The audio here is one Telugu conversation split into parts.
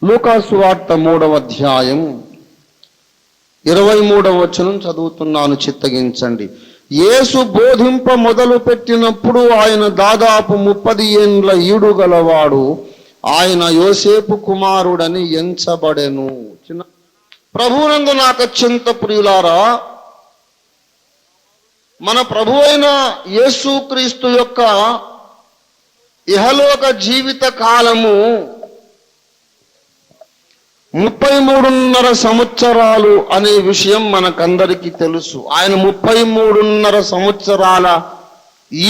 లూకా సువార్త 3వ అధ్యాయం 23వ వచనం చదువుతున్నాను, చిత్తగించండి. యేసు బోధింప మొదలు పెట్టినప్పుడు ఆయన దాదాపు 30 ఏండ్ల ఈడు గలవాడు. ఆయన యోసేపు కుమారుడని ఎంచబడెను. ప్రభువునందు నాకు అత్యంత ప్రియులారా, మన ప్రభు అయిన యేసుక్రీస్తు యొక్క ఇహలోక జీవిత కాలము 33.5 సంవత్సరాలు అనే విషయం మనకందరికీ తెలుసు. ఆయన 33.5 సంవత్సరాల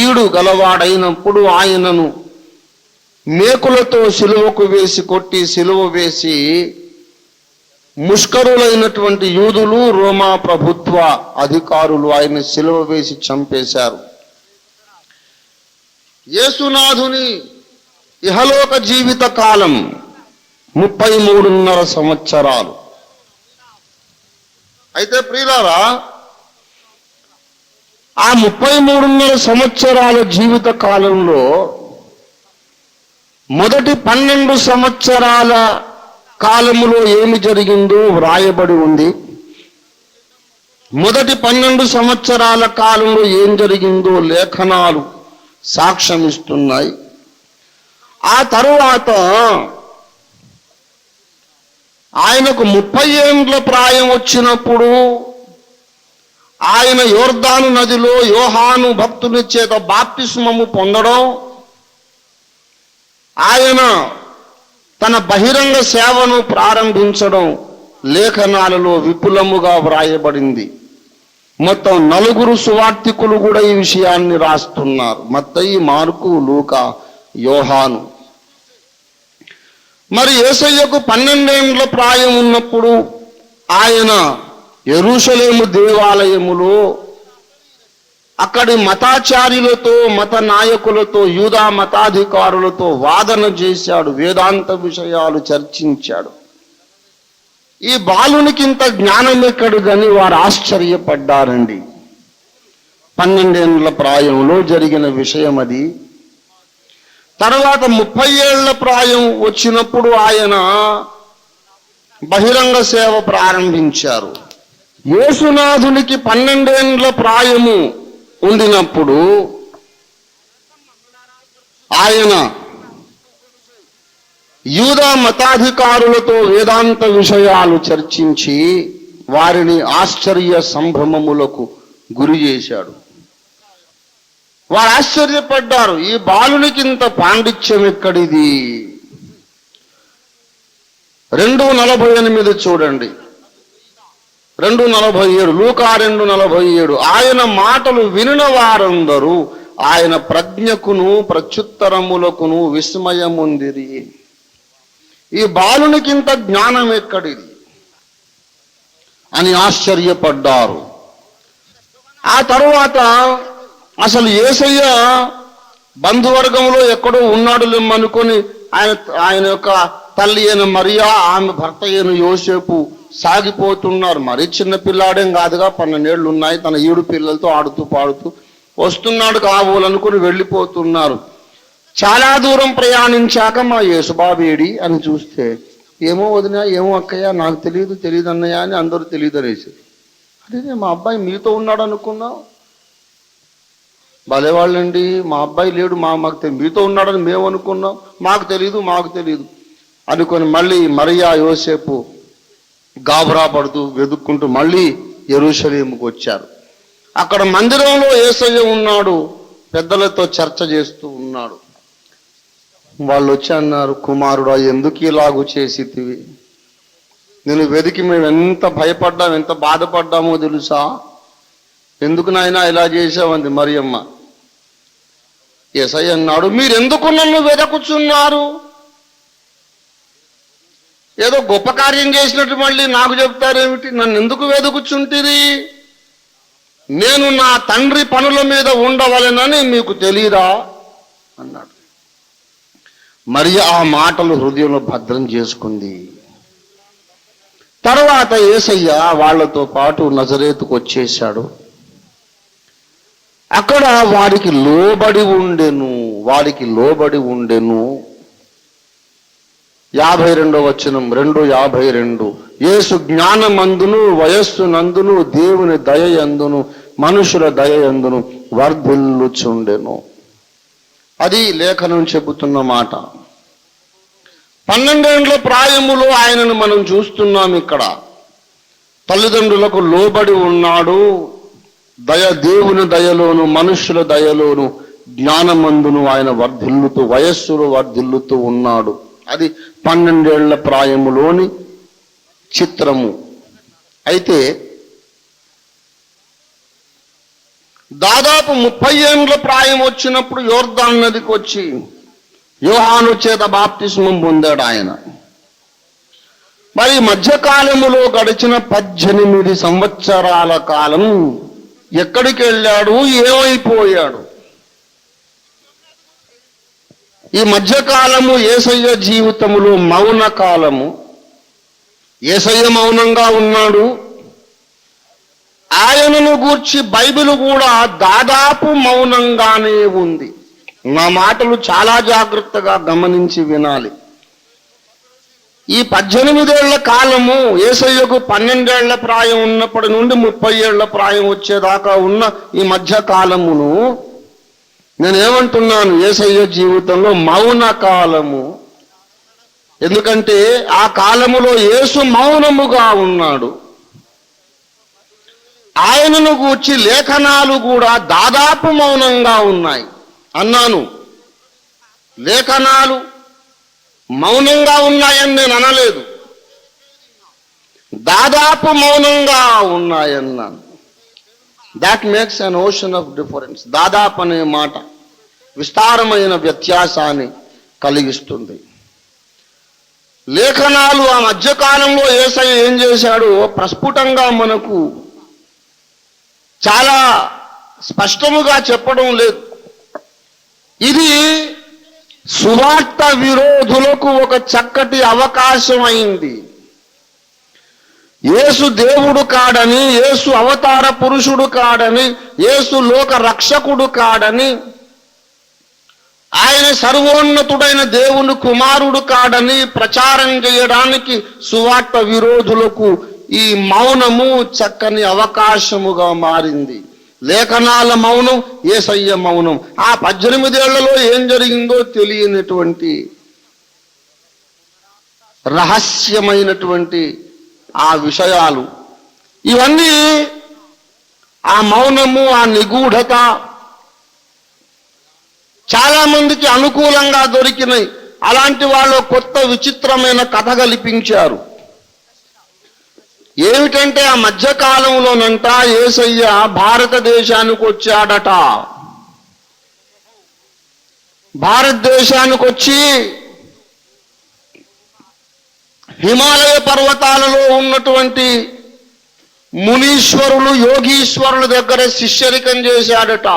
ఈడు గలవాడైనప్పుడు ఆయనను మేకులతో సిలువకు వేసి కొట్టి, సిలువ వేసి ముష్కరులైనటువంటి యూదులు, రోమా ప్రభుత్వ అధికారులు ఆయన సిలువ వేసి చంపేశారు. యేసునాథుని ఇహలోక జీవిత కాలం 33.5 సంవత్సరాలు. అయితే ప్రియులారా, ఆ 33.5 సంవత్సరాల జీవిత కాలంలో మొదటి 12 సంవత్సరాల కాలములో ఏమి జరిగిందో వ్రాయబడి ఉంది. మొదటి 12 సంవత్సరాల కాలంలో ఏం జరిగిందో లేఖనాలు సాక్ష్యమిస్తున్నాయి. ఆ తరువాత ఆయనకు 30 ఏండ్ల ప్రాయం వచ్చినప్పుడు ఆయన యోర్దాను నదిలో యోహాను భక్తుని చేత బాప్తిస్మము పొందడం, ఆయన తన బహిరంగ సేవను ప్రారంభించడం లేఖనాలలో విపులముగా వ్రాయబడింది. మొత్తం 4 సువార్తికులు కూడా ఈ విషయాన్ని రాస్తున్నారు: మత్తయి, మార్కు, లూకా, యోహాను. మరి యేసయ్యకు 12 ఏండ్ల ప్రాయం ఉన్నప్పుడు ఆయన యెరూషలేము దేవాలయములో అక్కడి మతాచార్యులతో, మత నాయకులతో, యూదా మతాధికారులతో వాదన చేశాడు, వేదాంత విషయాలు చర్చించాడు. ఈ బాలునికి ఇంత జ్ఞానం ఎక్కడుదని వారు ఆశ్చర్యపడ్డారండి. 12 ఏండ్ల ప్రాయంలో జరిగిన విషయం అది. తర్వాత 30 ఏళ్ల ప్రాయం వచ్చినప్పుడు ఆయన బహిరంగ సేవ ప్రారంభించారు. యేసునాథునికి 12 ఏండ్ల ప్రాయము ఉండినప్పుడు ఆయన యూదా మతాధికారులతో వేదాంత విషయాలు చర్చించి వారిని ఆశ్చర్య సంభ్రమములకు గురి చేశాడు. వారు ఆశ్చర్యపడ్డారు, ఈ బాలునికి ఇంత పాండిత్యం ఎక్కడిది? 2:48 చూడండి, 2:47, లూకా 2:47. ఆయన మాటలు వినిన వారందరూ ఆయన ప్రజ్ఞకును ప్రత్యుత్తరములకును విస్మయముందిరి. ఈ బాలునికి ఇంత జ్ఞానం ఎక్కడిది అని ఆశ్చర్యపడ్డారు. ఆ తరువాత అసలు యేసయ్య బంధువర్గంలో ఎక్కడో ఉన్నాడు లేమనుకొని ఆయన యొక్క తల్లి అయిన మరియా, ఆమె భర్త అయిన యోసేపు సాగిపోతున్నారు. మరి చిన్న పిల్లాడేం కాదుగా, 12 ఏళ్ళు ఉన్నాయి. తన 7 పిల్లలతో ఆడుతూ పాడుతూ వస్తున్నాడు కాబోలనుకుని వెళ్ళిపోతున్నారు. చాలా దూరం ప్రయాణించాక మా యేసుబాబేడి అని చూస్తే, ఏమో వదినా, ఏమో అక్కయ్య, నాకు తెలియదు అన్నయ్య అని అందరూ తెలియదు అనేసి. అదే మా అబ్బాయి మీతో ఉన్నాడు అనుకున్నాం. భలేవాళ్ళండి, మా అబ్బాయి లేడు, మాకు మీతో ఉన్నాడని మేము అనుకున్నాం, మాకు తెలీదు అనుకొని మళ్ళీ మరియా, యోసేపు గాబరా పడుతూ వెతుక్కుంటూ మళ్ళీ యెరూషలేముకు వచ్చారు. అక్కడ మందిరంలో యేసయ్య ఉన్నాడు, పెద్దలతో చర్చ చేస్తూ ఉన్నాడు. వాళ్ళు వచ్చి అన్నారు, కుమారుడా, ఎందుకు ఇలాగూ చేసితివి? నేను వెతికి మేము ఎంత భయపడ్డాం, ఎంత బాధపడ్డామో తెలుసా? ఎందుకు నాయనా ఇలా చేసావంది మరియమ్మ. యేసయ్య అన్నాడు, మీరెందుకు నన్ను వెదకుచున్నారు? ఏదో గొప్ప కార్యం చేసినట్టు మళ్ళీ నాకు చెప్తారేమిటి? నన్ను ఎందుకు వెతుకుచుంటిరి? నేను నా తండ్రి పనుల మీద ఉండవలెనని మీకు తెలియదా అన్నాడు. మరి ఆ మాటలు హృదయంలో భద్రం చేసుకుంది. తర్వాత యేసయ్య వాళ్ళతో పాటు నజరేతుకు వచ్చేశాడు. అక్కడ వారికి లోబడి ఉండెను. 52వ వచనం 2:52. యేసు జ్ఞానమందును వయస్సు నందును దేవుని దయ యందును మనుషుల దయ యందును వర్ధిల్లుచుండెను. అది లేఖనం చెబుతున్న మాట. 12 ఏండ్ల ప్రాయములో ఆయనను మనం చూస్తున్నాం. ఇక్కడ తల్లిదండ్రులకు లోబడి ఉన్నాడు. దేవుని దయలోను మనుషుల దయలోను జ్ఞానమందును ఆయన వర్ధిల్లుతూ వయస్సులో వర్ధిల్లుతూ ఉన్నాడు. అది 12 ఏళ్ల ప్రాయములోని చిత్రము. అయితే దాదాపు 30 ఏండ్ల ప్రాయం వచ్చినప్పుడు యోర్దాను నదికి వచ్చి యోహాను చేత బాప్తిస్మం పొందాడు ఆయన. మరి మధ్యకాలములో గడిచిన 18 సంవత్సరాల కాలం ఎక్కడికి వెళ్ళాడు, ఏమైపోయాడు? ఈ మధ్యకాలము యేసయ్య జీవితములో మౌన కాలము. యేసయ్య మౌనంగా ఉన్నాడు. ఆయనను గూర్చి బైబిల్ కూడా దాదాపు మౌనంగానే ఉంది. నా మాటలు చాలా జాగ్రత్తగా గమనించి వినాలి. ఈ 18 ఏళ్ల కాలము యేసయ్యకు 12 ఏళ్ల ప్రాయం ఉన్నప్పటి నుండి 30 ఏళ్ల ప్రాయం వచ్చేదాకా ఉన్న ఈ మధ్య కాలమును నేనేమంటున్నాను? యేసయ్య జీవితంలో మౌన కాలము. ఎందుకంటే ఆ కాలములో యేసు మౌనముగా ఉన్నాడు. ఆయనను గూర్చి లేఖనాలు కూడా దాదాపు మౌనంగా ఉన్నాయి అన్నాను. లేఖనాలు మౌనంగా ఉన్నాయని నేను అనలేదు, దాదాపు మౌనంగా ఉన్నాయన్నాను. That makes an ocean of difference. దాదాపు అనే మాట విస్తారమైన వ్యత్యాసాన్ని కలిగిస్తుంది. లేఖనాలు ఆ మధ్యకాలంలో యేసయ్య ఏం చేశాడో ప్రస్ఫుటంగా మనకు చాలా స్పష్టముగా చెప్పడం లేదు. ఇది సువార్త విరోధులకు ఒక చక్కటి అవకాశం అయింది. యేసు దేవుడు కాడని, యేసు అవతార పురుషుడు కాడని, యేసు లోక రక్షకుడు కాడని, ఆయన సర్వోన్నతుడైన దేవుని కుమారుడు కాడని ప్రచారం చేయడానికి సువార్త విరోధులకు ఈ మౌనము చక్కని అవకాశముగా మారింది. లేఖనాల మౌనం, యేసయ్య మౌనం. ఆ 18 ఏళ్లలో ఏం జరిగిందో తెలియనటువంటి రహస్యమైనటువంటి ఆ విషయాలు ఇవన్నీ, ఆ మౌనము, ఆ నిగూఢత చాలా మందికి అనుకూలంగా దొరికినాయి. అలాంటి వాళ్ళు కొత్త విచిత్రమైన కథ కల్పించారు. ఏమిటంటే ఆ మధ్యకాలంలోనంట యేసయ్య భారతదేశానికి వచ్చాడట. భారతదేశానికి వచ్చి హిమాలయ పర్వతాలలో ఉన్నటువంటి మునీశ్వరులు, యోగీశ్వరుల దగ్గర శిష్యరికం చేశాడట.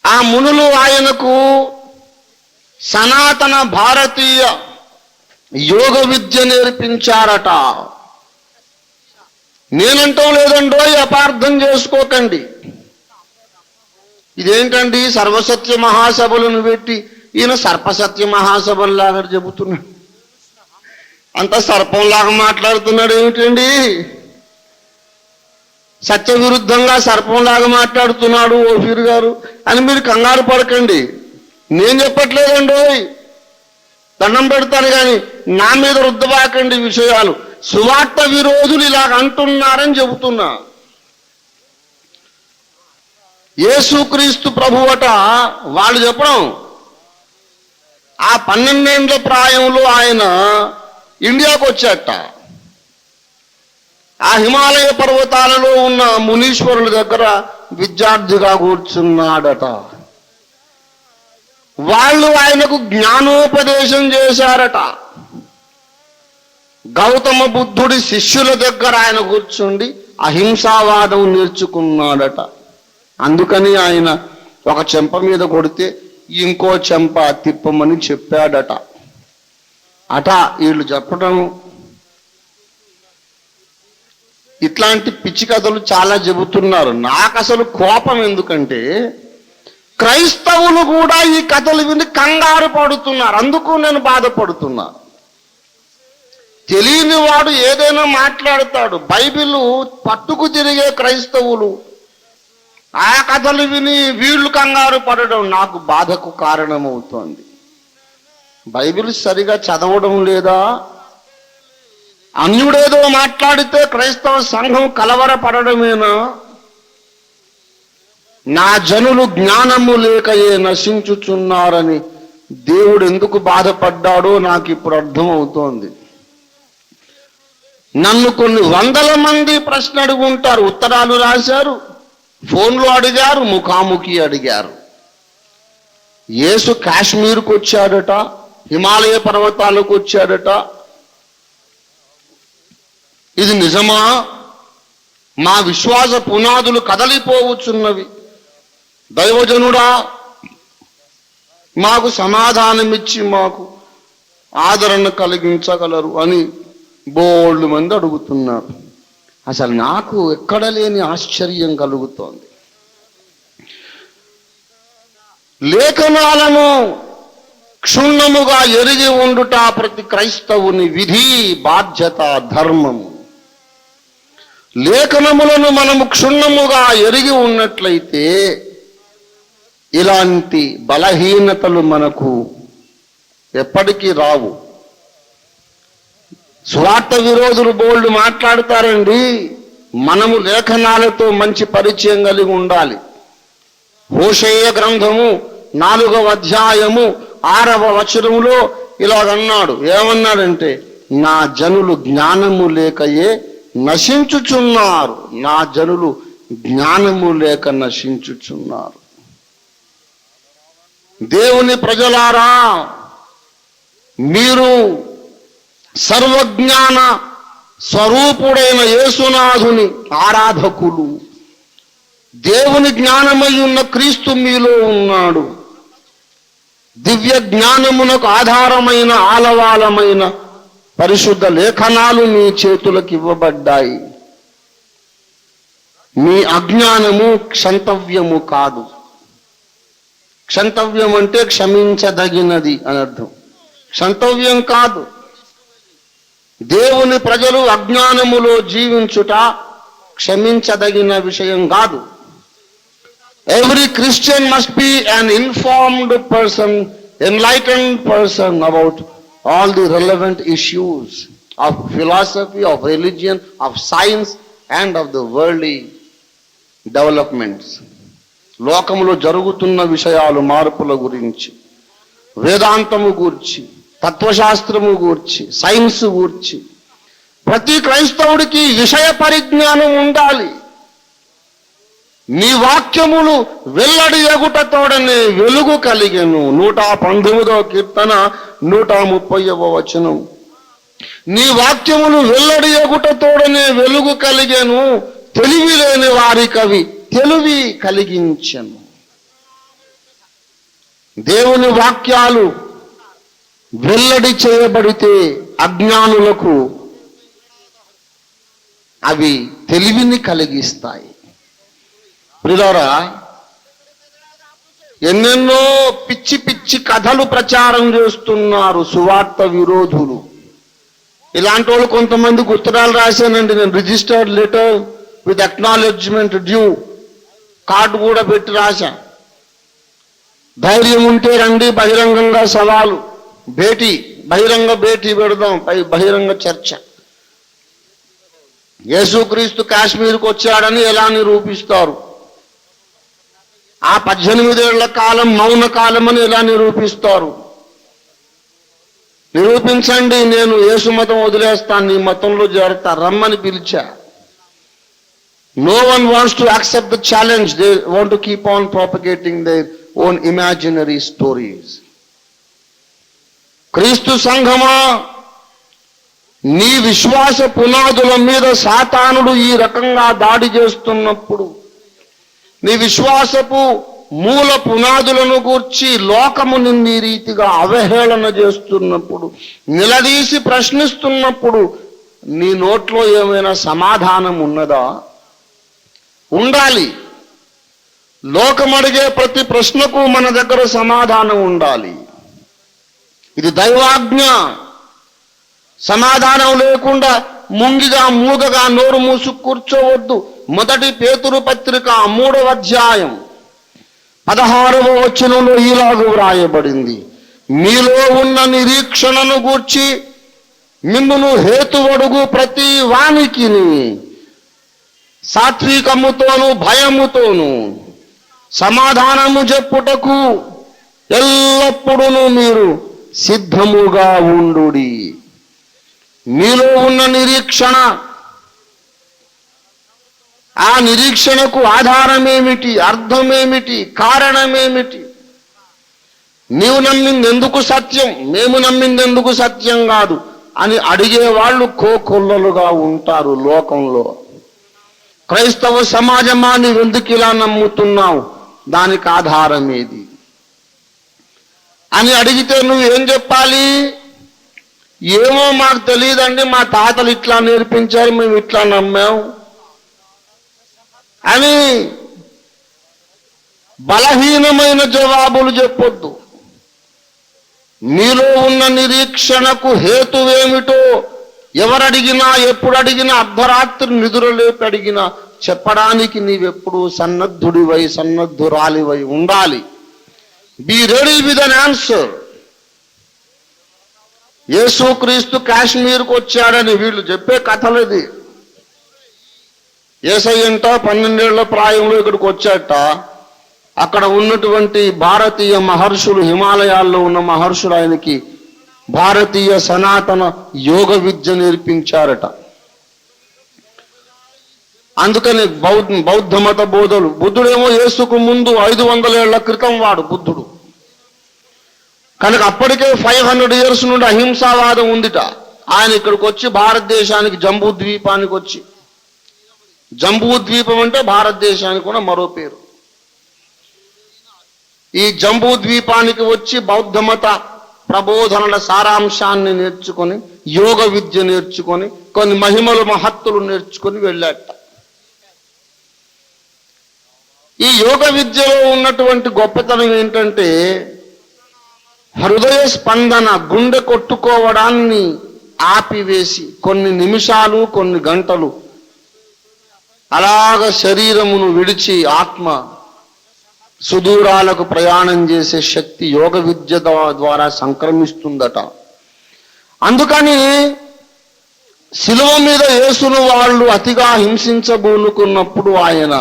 ఆ మునులు ఆయనకు సనాతన భారతీయ యోగ విద్య నేర్పించారట. నేనంటాం లేదండో, అపార్థం చేసుకోకండి. ఇదేంటండి సర్వసత్య మహాసభలను పెట్టి ఈయన సర్పసత్య మహాసభల్లాగా చెబుతున్నాడు, అంత సర్పంలాగా మాట్లాడుతున్నాడు ఏమిటండి? సత్య విరుద్ధంగా సర్పంలాగా మాట్లాడుతున్నాడు ఓఫీర్ గారు అని మీరు కంగారు పడకండి. నేను చెప్పట్లేదండో, దండం పెడతాను కానీ నా మీద రుద్దబాకండి విషయాలు. సువార్త విరోధులు ఇలాగ అంటున్నారని చెబుతున్నా. యేసుక్రీస్తు ప్రభువట వాళ్ళు చెప్పడం, ఆ 12 ఏండ్ల ప్రాయంలో ఆయన ఇండియాకు వచ్చాట. ఆ హిమాలయ పర్వతాలలో ఉన్న మునీశ్వరుల దగ్గర విద్యార్థిగా కూర్చున్నాడట. వాళ్ళు ఆయనకు జ్ఞానోపదేశం చేశారట. గౌతమ బుద్ధుడి శిష్యుల దగ్గర ఆయన కూర్చుండి అహింసావాదం నేర్చుకున్నాడట. అందుకని ఆయన ఒక చెంప మీద కొడితే ఇంకో చెంప తిప్పమని చెప్పాడట. అట వీళ్ళు చెప్పడం. ఇట్లాంటి పిచ్చి కథలు చాలా చెబుతున్నారు. నాకు అసలు కోపం ఎందుకంటే క్రైస్తవులు కూడా ఈ కథలు విని కంగారు పడుతున్నారు. అందుకు నేను బాధపడుతున్నా. తెలియని వాడు ఏదైనా మాట్లాడతాడు. బైబిల్ పట్టుకు తిరిగే క్రైస్తవులు ఆ కథలు విని వీళ్ళు కంగారు పడడం నాకు బాధకు కారణమవుతోంది. బైబిల్ సరిగా చదవడం లేదా? అన్యుడేదో మాట్లాడితే క్రైస్తవ సంఘం కలవరపడమేనా? నా జనులు జ్ఞానము లేకయే నశించుచున్నారని దేవుడు ఎందుకు బాధపడ్డాడో నాకు ఇప్పుడు అర్థమవుతోంది. నన్ను కొన్ని వందల మంది ప్రశ్న అడుగుంటారు, ఉత్తరాలు రాశారు, ఫోన్లో అడిగారు, ముఖాముఖి అడిగారు. యేసు కాశ్మీర్కు వచ్చాడట, హిమాలయ పర్వతాలకు వచ్చాడట, ఇది నిజమా? మా విశ్వాస పునాదులు కదలిపోవచ్చున్నవి. దైవజనుడా మాకు సమాధానమిచ్చి మాకు ఆదరణ కలిగించగలరు అని బోల్డ్ మంది అడుగుతున్నారు. అసలు నాకు ఎక్కడ లేని ఆశ్చర్యం కలుగుతోంది. లేఖనాలను క్షుణ్ణముగా ఎరిగి ఉండుట ప్రతి క్రైస్తవుని విధి, బాధ్యత, ధర్మము. లేఖనములను మనము క్షుణ్ణముగా ఎరిగి ఉన్నట్లయితే ఇలాంటి బలహీనతలు మనకు ఎప్పటికీ రావు. స్వార్థ విరోధులు బోల్డ్ మాట్లాడతారండి. మనము లేఖనాలతో మంచి పరిచయం కలిగి ఉండాలి. హోషేయ గ్రంథము 4వ అధ్యాయము 6వ వచనములో ఇలాగన్నాడు. ఏమన్నాడంటే, నా జనులు జ్ఞానము లేకయే నశించుచున్నారు. నా జనులు జ్ఞానము లేక నశించుచున్నారు. దేవుని ప్రజలారా, మీరు సర్వజ్ఞాన స్వరూపుడైన యేసునాథుని ఆరాధకులు. దేవుని జ్ఞానమై ఉన్న క్రీస్తు మీలో ఉన్నాడు. దివ్య జ్ఞానమునకు ఆధారమైన ఆలవాలమైన పరిశుద్ధ లేఖనాలు మీ చేతులకు ఇవ్వబడ్డాయి. మీ అజ్ఞానము క్షంతవ్యము కాదు. క్షంతవ్యం అంటే క్షమించదగినది అని అర్థం. క్షంతవ్యం కాదు. దేవుని ప్రజలు అజ్ఞానములో జీవించుట క్షమించదగిన విషయం కాదు. Every Christian must be an informed person, enlightened person about all the relevant issues of philosophy, of religion, of science and of the worldly developments. లోకములో జరుగుతున్న విషయాలు, మార్పుల గురించి, వేదాంతము గూర్చి, తత్వశాస్త్రము గూర్చి, సైన్స్ గూర్చి ప్రతి క్రైస్తవుడికి విషయ పరిజ్ఞానం ఉండాలి. నీ వాక్యములు వెల్లడి ఎగుటతోడనే వెలుగు కలిగెను. 119వ కీర్తన 130వ వచనం. నీ వాక్యములు వెల్లడి ఎగుటతోడనే వెలుగు కలిగెను, తెలివి లేని వారికవి తెలివి కలిగించెను. దేవుని వాక్యాలు వెల్లడి చేయబడితే అజ్ఞానులకు అవి తెలివిని కలిగిస్తాయి. ప్రియులారా, ఎన్నెన్నో పిచ్చి పిచ్చి కథలు ప్రచారం చేస్తున్నారు సువార్త విరోధులు. ఇలాంటి వాళ్ళు కొంతమందికి ఉత్తరాలు రాశానండి నేను. Registered letter with acknowledgement due card కూడా పెట్టి రాశా. ధైర్యం ఉంటే రండి, బహిరంగంగా సవాలు, భేటీ, బహిరంగ భేటీ పెడదాం, బహిరంగ చర్చ. యేసుక్రీస్తు కాశ్మీర్కు వచ్చాడని ఎలా నిరూపిస్తారు? ఆ 18 ఏళ్ల కాలం మౌన కాలం అని ఎలా నిరూపిస్తారు? నిరూపించండి. నేను యేసు మతం వదిలేస్తాను, నీ మతంలో చేరతా, రమ్మని పిలిచా. No one wants to accept the challenge. They want to keep on propagating their own imaginary stories. క్రీస్తు సంఘమా, నీ విశ్వాస పునాదుల మీద సాతానుడు ఈ రకంగా దాడి చేస్తున్నప్పుడు, నీ విశ్వాసపు మూల పునాదులను గూర్చి లోకము నిన్ను ఈ రీతిగా అవహేళన చేస్తున్నప్పుడు, నిలదీసి ప్రశ్నిస్తున్నప్పుడు నీ నోట్లో ఏమైనా సమాధానం ఉన్నదా? ఉండాలి. లోకం అడిగే ప్రతి ప్రశ్నకు మన దగ్గర సమాధానం ఉండాలి. ఇది దైవాజ్ఞ. సమాధానం లేకుండా ముంగిగా మూగగా నోరు మూసు కూర్చోవద్దు. మొదటి పేతురు పత్రిక 3వ అధ్యాయం 16వ వచనంలో ఇలాగ వ్రాయబడింది, మీలో ఉన్న నిరీక్షణను గూర్చి మిమ్మును హేతువడుగు ప్రతి వానికి సాత్వికముతోను భయముతోను సమాధానము చెప్పుటకు ఎల్లప్పుడూ మీరు సిద్ధముగా ఉండుడి. మీలో ఉన్న నిరీక్షణ, ఆ నిరీక్షణకు ఆధారమేమిటి, అర్థమేమిటి, కారణమేమిటి? నీవు నమ్మిందెందుకు సత్యం, మేము నమ్మిందెందుకు సత్యం కాదు అని అడిగేవాళ్ళు కోకొల్లలుగా ఉంటారు లోకంలో. క్రైస్తవ సమాజమా నీవెందుకు ఇలా నమ్ముతున్నావు, దానికి ఆధారం ఏది అని అడిగితే నువ్వు ఏం చెప్పాలి? ఏమో మాకు తెలియదండి, మా తాతలు ఇట్లా నేర్పించారు, మేము ఇట్లా నమ్మాం అని బలహీనమైన జవాబులు చెప్పొద్దు. మీలో ఉన్న నిరీక్షణకు హేతువేమిటో ఎవరడిగినా ఎప్పుడు అడిగినా అర్ధరాత్రి నిద్రలేపి అడిగినా చెప్పడానికి నీవెప్పుడు సన్నద్ధుడివై సన్నద్ధురాలివై ఉండాలి. Be ready with an answer. Yesukristu కాశ్మీర్కు వచ్చాడని వీళ్ళు చెప్పే కథలది. యేసయ్యంట 12 ఏళ్ల ప్రాయంలో ఇక్కడికి వచ్చాట. అక్కడ ఉన్నటువంటి భారతీయ మహర్షులు, హిమాలయాల్లో ఉన్న మహర్షులు ఆయనకి భారతీయ సనాతన యోగ విద్య నేర్పించారట. అందుకని బౌద్ధ మత బోధలు. బుద్ధుడేమో యేసుకు ముందు 500 ఏళ్ల క్రితం వాడు బుద్ధుడు కనుక అప్పటికే 500 years నుండి అహింసావాదం ఉందిట. ఆయన ఇక్కడికి వచ్చి భారతదేశానికి జంబూ ద్వీపానికి వచ్చి, జంబూ ద్వీపం అంటే భారతదేశానికి కూడా మరో పేరు. ఈ జంబూ ద్వీపానికి వచ్చి బౌద్ధ మత ప్రబోధనల సారాంశాన్ని నేర్చుకొని, యోగ విద్య నేర్చుకొని, కొన్ని మహిమలు మహత్తులు నేర్చుకొని వెళ్ళాట. ఈ యోగ విద్యలో ఉన్నటువంటి గొప్పతనం ఏంటంటే హృదయ స్పందన, గుండె కొట్టుకోవడాన్ని ఆపివేసి కొన్ని నిమిషాలు, కొన్ని గంటలు అలాగ శరీరమును విడిచి ఆత్మ సుదూరాలకు ప్రయాణం చేసే శక్తి యోగ విద్య ద్వారా సంక్రమిస్తుందట. అందుకని శిలువ మీద యేసును వాళ్ళు అతిగా హింసించబూనుకున్నప్పుడు ఆయన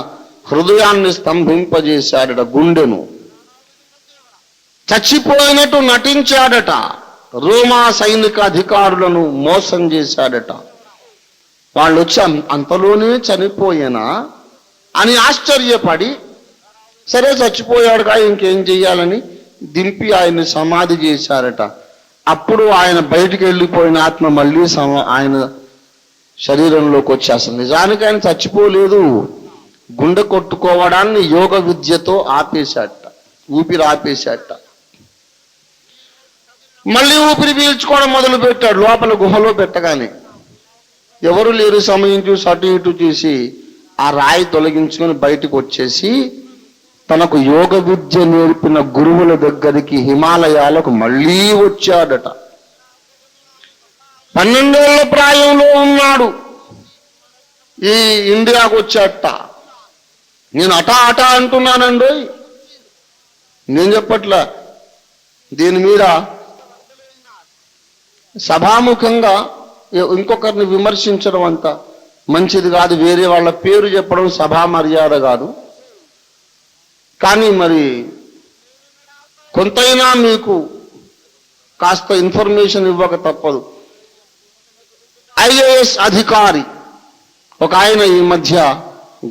హృదయాన్ని స్తంభింపజేశాడట, గుండెను. చచ్చిపోయినట్టు నటించాడట. రోమా సైనిక అధికారులను మోసం చేశాడట. వాళ్ళు వచ్చి అంతలోనే చనిపోయేనా అని ఆశ్చర్యపడి, సరే చచ్చిపోయాడుగా ఇంకేం చెయ్యాలని దింపి ఆయన్ని సమాధి చేశారట. అప్పుడు ఆయన బయటికి వెళ్ళిపోయిన ఆత్మ మళ్ళీ ఆయన శరీరంలోకి వచ్చి, అసలు నిజానికి ఆయన చచ్చిపోలేదు, గుండె కొట్టుకోవడాన్ని యోగ విద్యతో ఆపేశాట, ఊపిరి ఆపేశాట. మళ్ళీ ఊపిరి పీల్చుకోవడం మొదలు పెట్టాడు. లోపల గుహలో పెట్టగానే ఎవరు లేరు సమయం చూసి అటు ఇటు చూసి ఆ రాయి తొలగించుకొని బయటకు వచ్చేసి తనకు యోగ విద్య నేర్పిన గురువుల దగ్గరికి హిమాలయాలకు మళ్ళీ వచ్చాడట. 12 ఏళ్ల ప్రాయంలో ఉన్నాడు. ఈ ఇండియాకు వచ్చాట. నేను అటా అంటున్నానండి, నేను చెప్పట్లా. దీని మీద సభాముఖంగా ఇంకొకరిని విమర్శించడం అంత మంచిది కాదు. వేరే వాళ్ళ పేరు చెప్పడం సభా మర్యాద కాదు. కానీ మరి కొంతైనా మీకు కాస్త ఇన్ఫర్మేషన్ ఇవ్వక తప్పదు. IAS అధికారి ఒక ఆయన ఈ మధ్య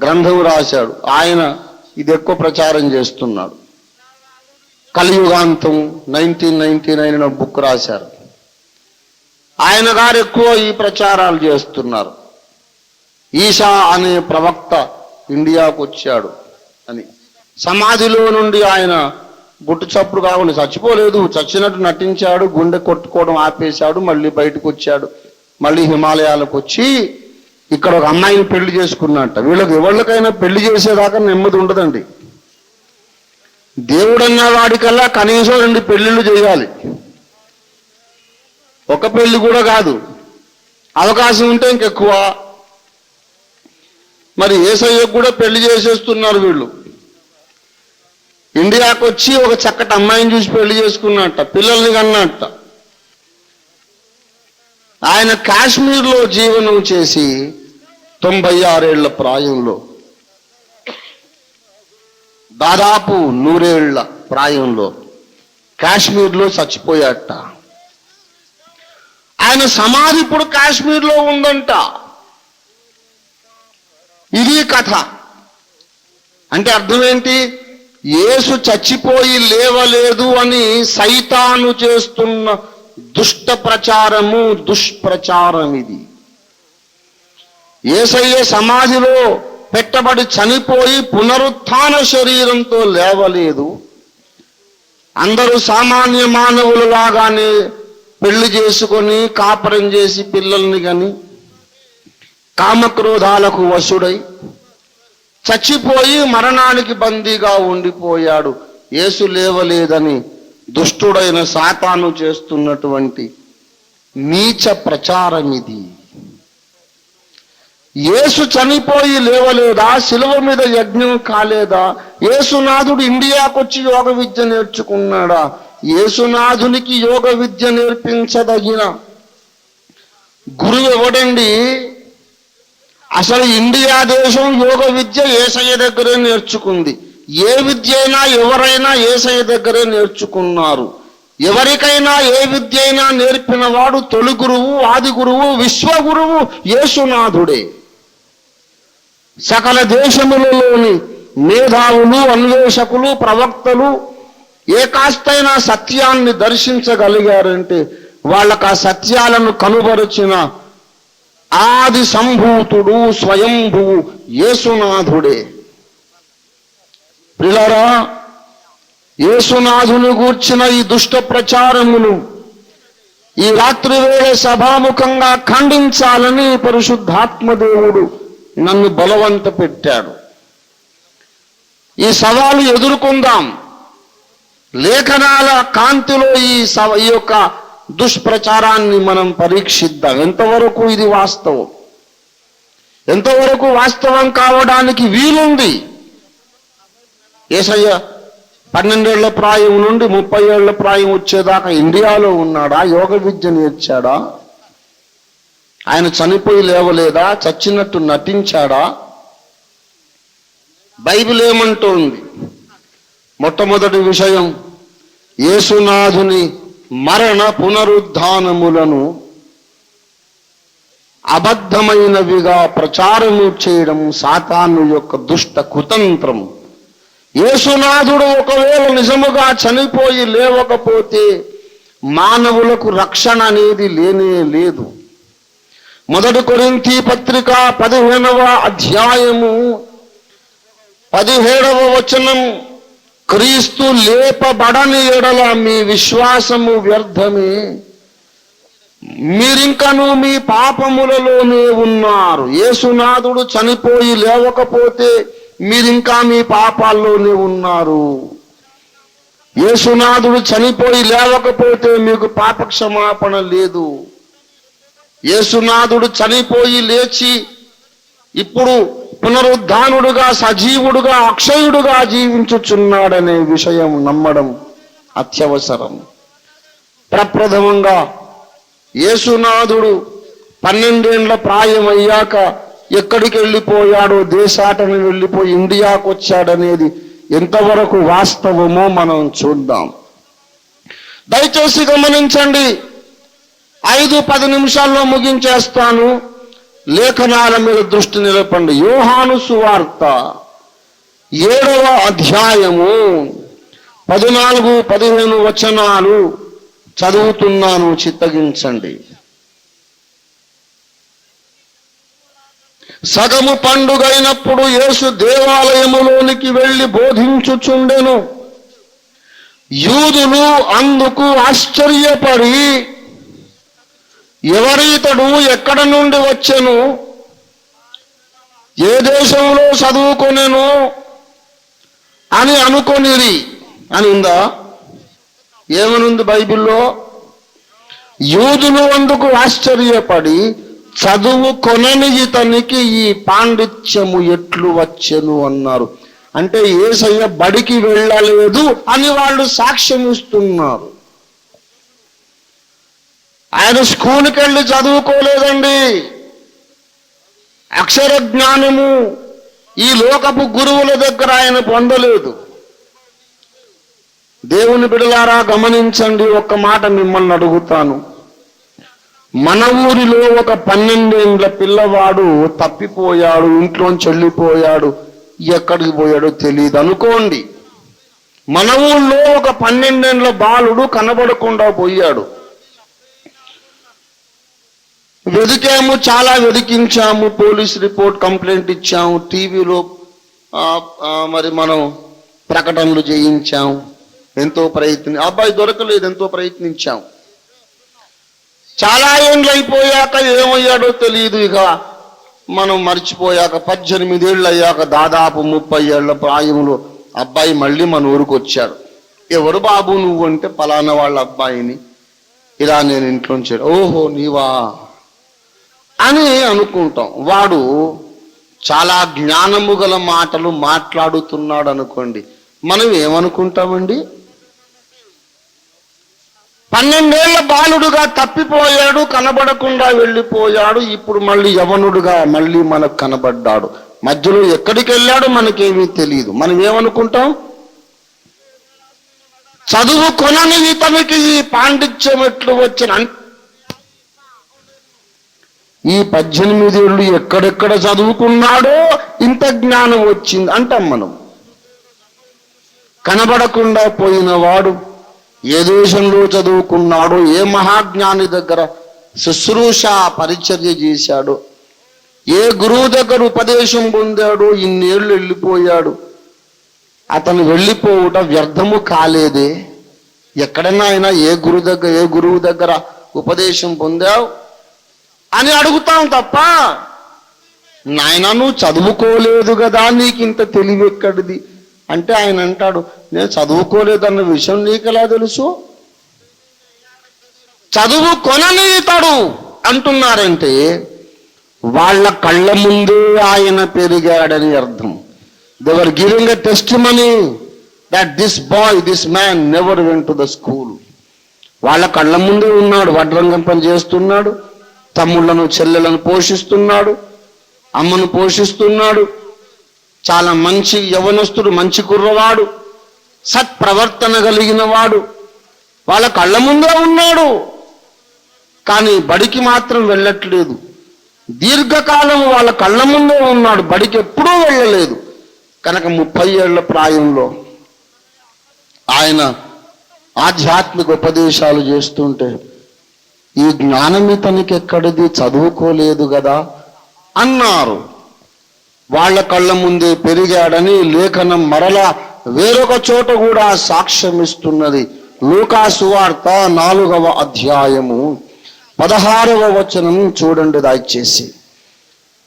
గ్రంథం రాశాడు. ఆయన ఇది ఎక్కువ ప్రచారం చేస్తున్నాడు. కలియుగాంతం 1999 బుక్ రాశారు. ఆయన గారు ఎక్కువ ఈ ప్రచారాలు చేస్తున్నారు. ఈశా అనే ప్రవక్త ఇండియాకు వచ్చాడు అని. సమాధిలో నుండి ఆయన గుట్టు చప్పుడు కాకుండా చచ్చిపోలేదు, చచ్చినట్టు నటించాడు, గుండె కొట్టుకోవడం ఆపేశాడు, మళ్ళీ బయటకు వచ్చాడు. మళ్ళీ హిమాలయాలకు వచ్చి ఇక్కడ ఒక అమ్మాయిని పెళ్లి చేసుకున్నట్ట. వీళ్ళకి ఎవరికైనా పెళ్లి చేసేదాకా నెమ్మది ఉండదండి. దేవుడన్న వాడికల్లా కనీసం 2 పెళ్ళిళ్ళు చేయాలి, ఒక పెళ్లి కూడా కాదు, అవకాశం ఉంటే ఇంకెక్కువ. మరి యేసయ్యకు కూడా పెళ్లి చేసేస్తున్నారు వీళ్ళు. ఇండియాకు వచ్చి ఒక చక్కటి అమ్మాయిని చూసి పెళ్లి చేసుకున్నట్ట, పిల్లల్ని కన్నట్ట. ఆయన కాశ్మీర్లో జీవనం చేసి 96 ఏళ్ల ప్రాయంలో, దాదాపు 100 ఏళ్ల ప్రాయంలో కాశ్మీర్లో చచ్చిపోయాట. ఆయన సమాధి ఇప్పుడు కాశ్మీర్లో ఉందంట. ఇది కథ. అంటే అర్థం ఏంటి? యేసు చచ్చిపోయి లేవలేదు అని సైతాను చేస్తున్న దుష్ట ప్రచారము, దుష్ప్రచారం ఇది. యేసయ్య సమాధిలో పెట్టబడి చనిపోయి పునరుత్థాన శరీరంతో లేవలేదు. అందరూ సామాన్య మానవులు లాగానే పెళ్లి చేసుకొని కాపురం చేసి పిల్లల్ని గని కామక్రోధాలకు వశుడై చచ్చిపోయి మరణానికి బందీగా ఉండిపోయాడు. యేసు లేవలేదని దుష్టుడైన సాతాను చేస్తున్నటువంటి నీచ ప్రచారం ఇది. యేసు చనిపోయి లేవలేదా? శిలువ మీద యజ్ఞం కాలేదా? యేసునాథుడు ఇండియాకు వచ్చి యోగ విద్య నేర్చుకున్నాడా? యేసునాథునికి యోగ విద్య నేర్పించదగిన గురువు ఎవడండి? అసలు ఇండియా దేశం యోగ విద్య యేసయ్య దగ్గరే నేర్చుకుంది. ఏ విద్య అయినా ఎవరైనా యేసయ్య దగ్గరే నేర్చుకున్నారు. ఎవరికైనా ఏ విద్య అయినా నేర్పిన వాడు తొలి గురువు, ఆది గురువు, విశ్వగురువు యేసునాథుడే. సకల దేశములలోని మేధావులు, అన్వేషకులు, ప్రవక్తలు ఏ కాస్తైనా సత్యాన్ని దర్శించగలిగారంటే వాళ్ళకు ఆ సత్యాలను కనుబరిచిన ఆది సంభూతుడు, స్వయంభువు యేసునాథుడే. ప్రియులారా, యేసునాథుని గూర్చిన ఈ దుష్ట ప్రచారమును ఈ రాత్రి వేళ సభాముఖంగా ఖండించాలని పరిశుద్ధాత్మదేవుడు నన్ను బలవంత పెట్టాడు. ఈ సవాలు ఎదుర్కొందాం. లేఖనాల కాంతిలో ఈ యొక్క దుష్ప్రచారాన్ని మనం పరీక్షిద్దాం. ఎంతవరకు ఇది వాస్తవం, ఎంతవరకు వాస్తవం కావడానికి వీలుంది. యేసయ్య 12 ఏళ్ల ప్రాయం నుండి 30 ఏళ్ల ప్రాయం వచ్చేదాకా ఇండియాలో ఉన్నాడా? యోగ విద్య నేర్చాడా? ఆయన చనిపోయి లేవలేదా? చచ్చినట్టు నటించాడా? బైబిల్ ఏమంటోంది? మొట్టమొదటి విషయం, యేసునాథుని మరణ పునరుద్ధానములను అబద్ధమైనవిగా ప్రచారము చేయడం సాతాను యొక్క దుష్ట కుతంత్రం. యేసునాథుడు ఒకవేళ నిజముగా చనిపోయి లేవకపోతే మానవులకు రక్షణ అనేది లేనే లేదు. 1 కొరింథీ పత్రిక 15వ అధ్యాయము 17వ వచనం, క్రీస్తు లేపబడని ఎడల మీ విశ్వాసము వ్యర్థమే, మీరింకను మీ పాపములలోనే ఉన్నారు. యేసునాథుడు చనిపోయి లేవకపోతే మీరింకా మీ పాపాల్లోనే ఉన్నారు. యేసునాథుడు చనిపోయి లేవకపోతే మీకు పాప క్షమాపణ లేదు. యేసునాథుడు చనిపోయి లేచి ఇప్పుడు పునరుద్ధానుడుగా, సజీవుడుగా, అక్షయుడుగా జీవించుచున్నాడనే విషయం నమ్మడం అత్యవసరం. ప్రప్రథమంగా యేసునాథుడు 12 ఏళ్ల ప్రాయం అయ్యాక ఎక్కడికి వెళ్ళిపోయాడో, దేశాటని వెళ్ళిపోయి ఇండియాకు వచ్చాడనేది ఎంతవరకు వాస్తవమో మనం చూద్దాం. దయచేసి గమనించండి. 5-10 నిమిషాల్లో ముగించేస్తాను. లేఖనాల మీద దృష్టి నిలపండి. యోహాను సువార్త 7వ అధ్యాయము 14-15 వచనాలు చదువుతున్నాను, చిత్తగించండి. సగము పండుగైనప్పుడు యేసు దేవాలయములోనికి వెళ్ళి బోధించుచుండెను. యూదులు అందుకు ఆశ్చర్యపడి, ఎవరితడు, ఎక్కడ నుండి వచ్చెను, ఏ దేశంలో చదువుకొనెను అని అనుకొనిరి. అని ఉందా? ఏమనుంది బైబిల్లో? యూదులు అందుకు ఆశ్చర్యపడి చదువు కొనని ఇతనికి ఈ పాండిత్యము ఎట్లు వచ్చెను అన్నారు. అంటే యేసయ్య బడికి వెళ్ళలేదు అని వాళ్ళు సాక్ష్యం ఇస్తున్నారు. ఆయన స్కూల్కి వెళ్ళి చదువుకోలేదండి. అక్షర జ్ఞానము ఈ లోకపు గురువుల దగ్గర ఆయన పొందలేదు. దేవుని బిడ్డలారా గమనించండి, ఒక్క మాట మిమ్మల్ని అడుగుతాను. మన ఊరిలో ఒక 12 ఏళ్ల పిల్లవాడు తప్పిపోయాడు, ఇంట్లోంచి వెళ్ళిపోయాడు, ఎక్కడికి పోయాడో తెలియదు అనుకోండి. మన ఊళ్ళో ఒక 12 ఏళ్ల బాలుడు కనబడకుండా పోయాడు. వెతికాము, చాలా వెతికించాము, పోలీస్ రిపోర్ట్ కంప్లైంట్ ఇచ్చాము, టీవీలో మరి మనం ప్రకటనలు చేయించాము, ఎంతో అబ్బాయి దొరకలేదు, ఎంతో ప్రయత్నించాం. చాలా ఏళ్ళు అయిపోయాక ఏమయ్యాడో తెలియదు. ఇక మనం మర్చిపోయాక 18 ఏళ్ళు అయ్యాక దాదాపు 30 ఏళ్ల ప్రాయంలో అబ్బాయి మళ్ళీ మన ఊరికి వచ్చాడు. ఎవరు బాబు నువ్వు అంటే పలానా వాళ్ళ అబ్బాయిని, ఇలా నేను ఇంట్లోంచి. ఓహో నీవా అని అనుకుంటాం. వాడు చాలా జ్ఞానము గల మాటలు మాట్లాడుతున్నాడు అనుకోండి, మనం ఏమనుకుంటామండి? 12 ఏళ్ల బాలుడుగా తప్పిపోయాడు, కనబడకుండా వెళ్ళిపోయాడు, ఇప్పుడు మళ్ళీ యవనుడుగా మళ్ళీ మనకు కనబడ్డాడు. మధ్యలో ఎక్కడికి వెళ్ళాడో మనకేమీ తెలియదు. మనం ఏమనుకుంటాం? చదువు కొనని ఇతనికి ఈ పాండిత్యం ఎట్లు వచ్చిన. ఈ 18 ఏళ్ళు ఎక్కడెక్కడ చదువుకున్నాడో ఇంత జ్ఞానం వచ్చింది అంటాం మనం. కనబడకుండా పోయిన వాడు ఏ దేశంలో చదువుకున్నాడో, ఏ మహాజ్ఞాని దగ్గర శుశ్రూష పరిచర్య చేశాడో, ఏ గురువు దగ్గర ఉపదేశం పొందాడో, ఇన్నేళ్ళు వెళ్ళిపోయాడు. అతను వెళ్ళిపోవుట వ్యర్థము కాలేదే. ఎక్కడన్నా అయినా ఏ గురువు దగ్గర ఉపదేశం పొందావు అని అడుగుతాం తప్ప, నాయన నువ్వు చదువుకోలేదు కదా, నీకు ఇంత తెలివి ఎక్కడిది అంటే ఆయన అంటాడు, నేను చదువుకోలేదన్న విషయం నీకెలా తెలుసు? చదువు కొననీతాడు అంటున్నారంటే వాళ్ళ కళ్ళ ముందే ఆయన పెరిగాడని అర్థం. They were giving a testimony that this man never went to the school. వాళ్ళ కళ్ళ ముందే ఉన్నాడు, వడ్రంగం పని చేస్తున్నాడు, తమ్ముళ్లను చెల్లెలను పోషిస్తున్నాడు, అమ్మను పోషిస్తున్నాడు, చాలా మంచి యవనస్తుడు, మంచి కుర్రవాడు, సత్ప్రవర్తన కలిగిన వాడు, వాళ్ళ కళ్ళ ముందే ఉన్నాడు. కానీ బడికి మాత్రం వెళ్ళట్లేదు. దీర్ఘకాలం వాళ్ళ కళ్ళ ముందే ఉన్నాడు, బడికి ఎప్పుడూ వెళ్ళలేదు. కనుక 30 ఏళ్ల ప్రాయంలో ఆయన ఆధ్యాత్మిక ఉపదేశాలు చేస్తుంటే, ఈ జ్ఞానం ఇతనికి ఎక్కడిది, చదువుకోలేదు కదా అన్నారు. వాళ్ళ కళ్ళ ముందే పెరిగాడని లేఖనం మరలా వేరొక చోట కూడా సాక్ష్యం ఇస్తున్నది. లూకా సువార్త 4వ అధ్యాయము 16వ వచనం చూడండి దయచేసి.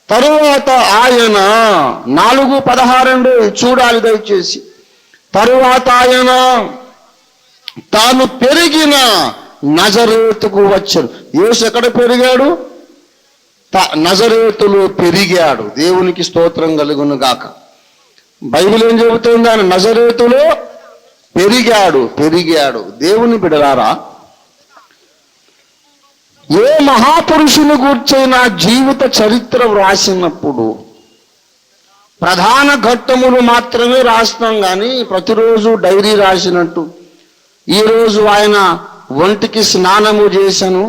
తరువాత ఆయన 4:16 చూడాలి దయచేసి. తరువాత ఆయన తాను పెరిగిన నజరేతుకు వచ్చాడు. యేసు ఎక్కడ పెరిగాడు? నజరేతులో పెరిగాడు. దేవునికి స్తోత్రం కలుగును గాక. బైబిల్ ఏం చెబుతుంది? ఆయన నజరేతులో పెరిగాడు. దేవుని బిడ్డలారా, ఏ మహాపురుషుని గూర్చైన జీవిత చరిత్ర వ్రాసినప్పుడు ప్రధాన ఘట్టములు మాత్రమే రాస్తాం, కానీ ప్రతిరోజు డైరీ రాసినట్టు ఈరోజు ఆయన ఒంటికి స్నానము చేశాను,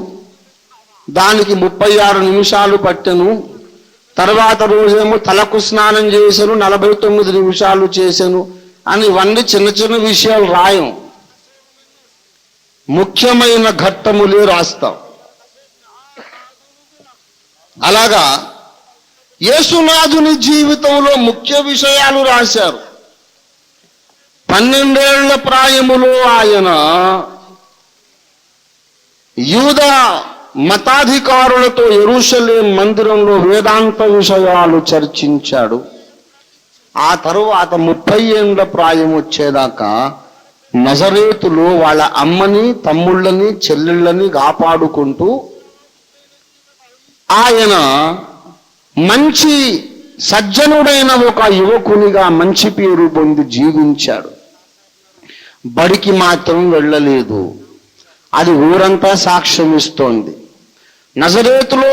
దానికి 36 నిమిషాలు పట్టెను, తర్వాత రోజేమో తలకు స్నానం చేశాను, 49 నిమిషాలు చేశాను అని ఇవన్నీ చిన్న చిన్న విషయాలు రాయం. ముఖ్యమైన ఘట్టములే రాస్తాం. అలాగా యేసునాథుని జీవితంలో ముఖ్య విషయాలు రాశారు. 12 ఏళ్ల ప్రాయములో ఆయన యూదా మతాధికారులతో యెరూషలేం మందిరంలో వేదాంత విషయాలు చర్చించాడు. ఆ తరువాత 30 ఏళ్ల ప్రాయం వచ్చేదాకా నజరేతులో వాళ్ళ అమ్మని, తమ్ముళ్ళని, చెల్లెళ్ళని కాపాడుకుంటూ ఆయన మంచి సజ్జనుడైన ఒక యువకునిగా మంచి పేరు పొంది జీవించాడు. బడికి మాత్రం వెళ్ళలేదు. అది ఊరంతా సాక్ష్యం ఇస్తోంది. నజరేతులో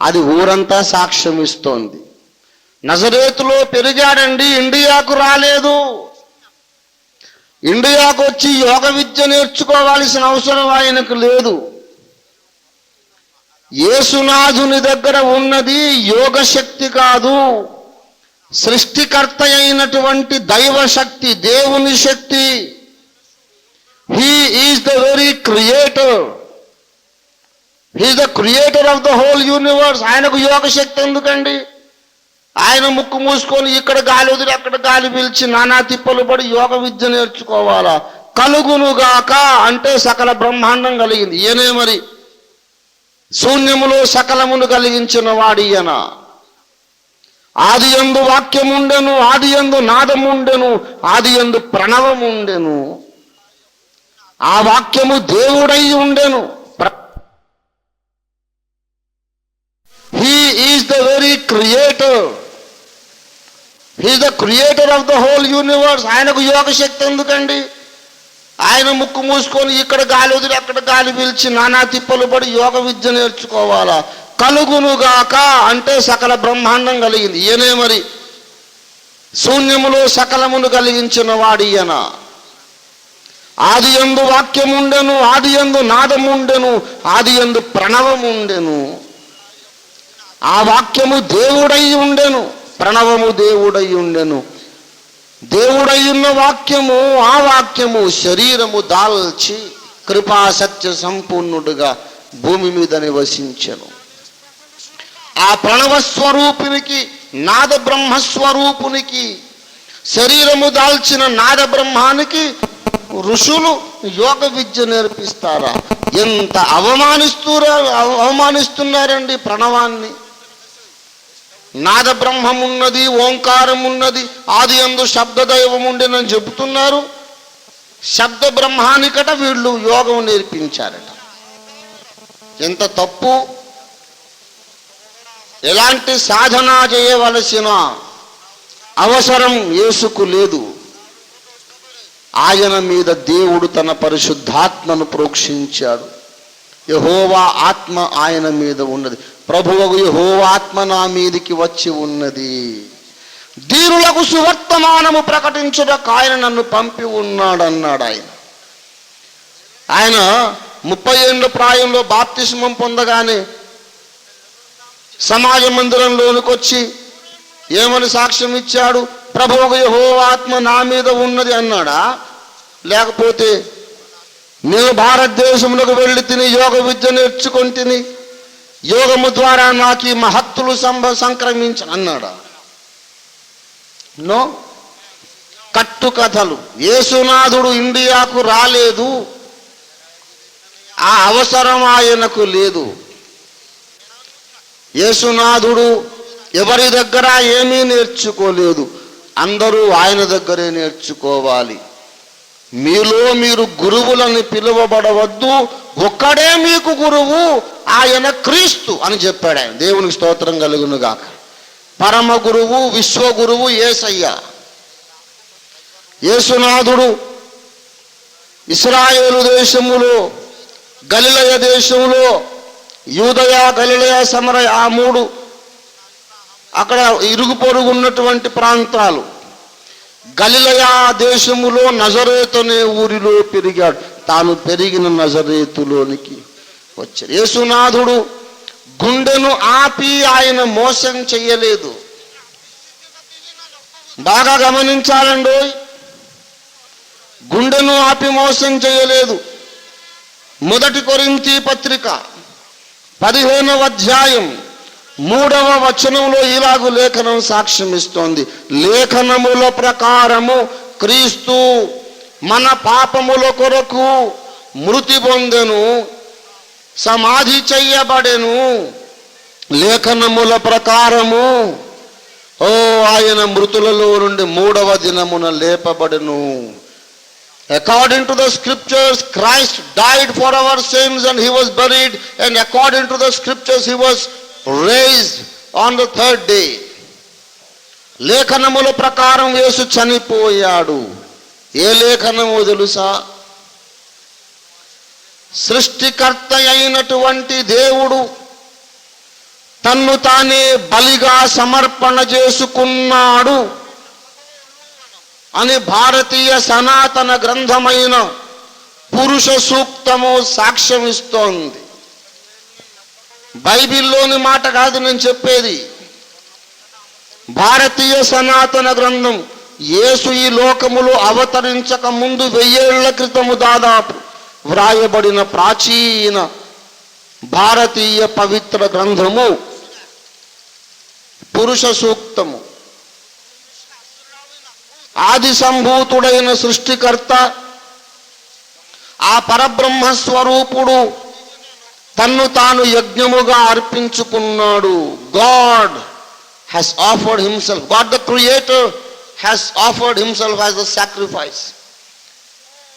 అది ఊరంతా సాక్ష్యం ఇస్తోంది. నజరేతులో పెరిగాడండి, ఇండియాకు రాలేదు. ఇండియాకు వచ్చి యోగ విద్య నేర్చుకోవాల్సిన అవసరం ఆయనకు లేదు. యేసునాథుని దగ్గర ఉన్నది యోగ శక్తి కాదు, సృష్టికర్త అయినటువంటి దైవ శక్తి, దేవుని శక్తి. He is the very creator. He is the creator of the whole universe. ఆయనకు యోగ శక్తి ఎందుకండి? ఆయన ముక్కు మూసుకొని ఇక్కడ గాలి వదిలి అక్కడ గాలి పీల్చి నానా తిప్పలు పడి యోగ విద్య నేర్చుకోవాలా? కలుగునుగాక అంటే సకల బ్రహ్మాండం కలిగింది. ఈయనే మరి శూన్యములో సకలమును కలిగించిన వాడియన. ఆది యందు వాక్యముండెను, ఆది యందు నాదముండెను, ఆది యందు ప్రణవముండెను. ఆ వాక్యము దేవుడై ఉండెను. He is the very creator. He is the creator of the whole universe. ఆయనకు యోగ శక్తి ఎందుకండి? ఆయన ముక్కు మూసుకొని ఇక్కడ గాలి వదిలి అక్కడ గాలి పీల్చి నానా తిప్పలు పడి యోగ విద్య నేర్చుకోవాలా? కలుగునుగాక అంటే సకల బ్రహ్మాండం కలిగింది. ఈయనే మరి శూన్యములో సకలమును కలిగించిన వాడియన. ఆది యందు వాక్యముండెను, ఆది యందు నాదముండెను, ఆది యందు ప్రణవముండెను. ఆ వాక్యము దేవుడై ఉండెను, ప్రణవము దేవుడై ఉండెను. దేవుడై ఉన్న వాక్యము, ఆ వాక్యము శరీరము దాల్చి కృపా సత్య సంపూర్ణుడుగా భూమి మీద నివసించెను. ఆ ప్రణవ స్వరూపునికి, నాద బ్రహ్మస్వరూపునికి, శరీరము దాల్చిన నాద బ్రహ్మానికి ఋషులు యోగ విద్య నేర్పిస్తారా? ఎంత అవమానిస్తున్నారండి ప్రణవాన్ని. నాద బ్రహ్మం ఉన్నది, ఓంకారం ఉన్నది, ఆది యందు శబ్ద దైవం ఉండేనని చెబుతున్నారు. శబ్ద బ్రహ్మానికట వీళ్ళు యోగం నేర్పించారట. ఎంత తప్పు! ఎలాంటి సాధన చేయవలసిన అవసరం యేసుకు లేదు. ఆయన మీద దేవుడు తన పరిశుద్ధాత్మను ప్రోక్షించాడు. యెహోవా ఆత్మ ఆయన మీద ఉన్నది. ప్రభువు యెహోవా ఆత్మ నా మీదికి వచ్చి ఉన్నది. దీనులకు సువర్తమానము ప్రకటించుటకు ఆయన నన్ను పంపి ఉన్నాడు అన్నాడు. ఆయన 30 ఏళ్ల ప్రాయంలో బాప్తిస్మం పొందగానే సమాజ మందిరంలోనికి వచ్చి ఏమని సాక్ష్యం ఇచ్చాడు? ప్రభువు యెహోవా ఆత్మ నా మీద ఉన్నది అన్నాడా? లేకపోతే నేను భారతదేశంలోకి వెళ్ళి తిని యోగ విద్య నేర్చుకొని తిని యోగము ద్వారా నాకు ఈ మహత్తులు సంక్రమించ అన్నాడా? నో. కట్టు కథలు. యేసునాథుడు ఇండియాకు రాలేదు, ఆ అవసరం ఆయనకు లేదు. యేసునాథుడు ఎవరి దగ్గర ఏమీ నేర్చుకోలేదు. అందరూ ఆయన దగ్గరే నేర్చుకోవాలి. మీలో మీరు గురువులని పిలువబడవద్దు, ఒక్కడే మీకు గురువు, ఆయన క్రీస్తు అని చెప్పాడు ఆయన. దేవునికి స్తోత్రం కలుగునుగాక. పరమ గురువు, విశ్వగురువు యేసయ్య. యేసునాథుడు ఇశ్రాయేలు దేశములో, గలిలయ దేశంలో, యూదయ, గలిలయ, సమరయ, ఆ 3 అక్కడ ఇరుగు పొరుగు ఉన్నటువంటి ప్రాంతాలు. గలిలయ దేశములో నజరేతు అనే ఊరిలో పెరిగాడు. తాను పెరిగిన నజరేతులోనికి వచ్చాడు. యేసునాథుడు గుండెను ఆపి ఆయన మోసం చెయ్యలేదు. బాగా గమనించాలండి. గుండెను ఆపి మోసం చేయలేదు. మొదటి కొరింథీ పత్రిక 15వ అధ్యాయం 3వ వచనంలో ఇలాగు లేఖనం సాక్ష్యం ఇస్తోంది. లేఖనముల ప్రకారము క్రీస్తు మన పాపముల కొరకు మృతి పొందెను, సమాధి చెయ్యబడెను. లేఖనముల ప్రకారము ఓ ఆయన మృతులలో నుండి 3వ దినమున లేపబడెను. According to the scriptures, Christ died for our sins and he was buried, and according to the scriptures he was raised on the 3rd day. లేఖనముల ప్రకారం యేసు చనిపోయాడు. ఏ లేఖనమో తెలుసా? సృష్టికర్త అయినటువంటి దేవుడు తన్ను తానే బలిగా సమర్పణ చేసుకున్నాడు అని భారతీయ సనాతన గ్రంథమైన పురుష సూక్తము సాక్ష్యం ఇస్తోంది. బైబిల్లోని మాట కాదు నేను చెప్పేది. భారతీయ సనాతన గ్రంథం యేసు ఈ లోకములో అవతరించక ముందు 1000 ఏళ్ల క్రితము దాదాపు వ్రాయబడిన ప్రాచీన భారతీయ పవిత్ర గ్రంథము పురుష సూక్తము. ఆది సంభూతుడైన సృష్టికర్త ఆ పరబ్రహ్మ స్వరూపుడు తన్ను తాను యజ్ఞముగా అర్పించుకున్నాడు. God has offered himself. God the Creator has offered himself as a sacrifice.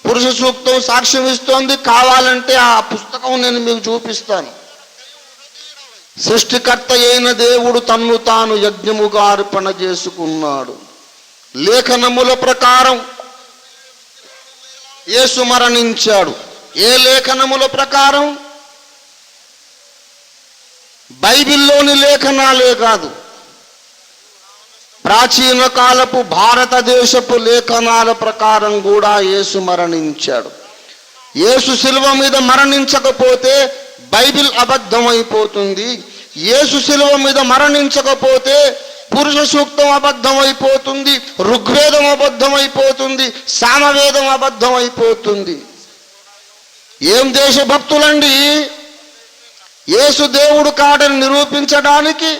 పురుష సూక్తం సాక్ష్యం ఇస్తోంది. కావాలంటే ఆ పుస్తకం నేను మీకు చూపిస్తాను. సృష్టికర్త అయిన దేవుడు తన్ను తాను యజ్ఞముగా అర్పణ చేసుకున్నాడు. లేఖనముల ప్రకారం యేసు మరణించాడు. ఏ లేఖనముల ప్రకారం? బైబిల్లోని లేఖనాలే కాదు, ప్రాచీన కాలపు భారతదేశపు లేఖనాల ప్రకారం కూడా యేసు మరణించాడు. యేసు శిలువ మీద మరణించకపోతే బైబిల్ అబద్ధమైపోతుంది. యేసు శిలువ మీద మరణించకపోతే పురుష సూక్తం అబద్ధమైపోతుంది, ఋగ్వేదం అబద్ధమైపోతుంది, సామవేదం అబద్ధమైపోతుంది. ఏం దేశభక్తులండి! యేసు దేవుడు కాడని నిరూపించడానికి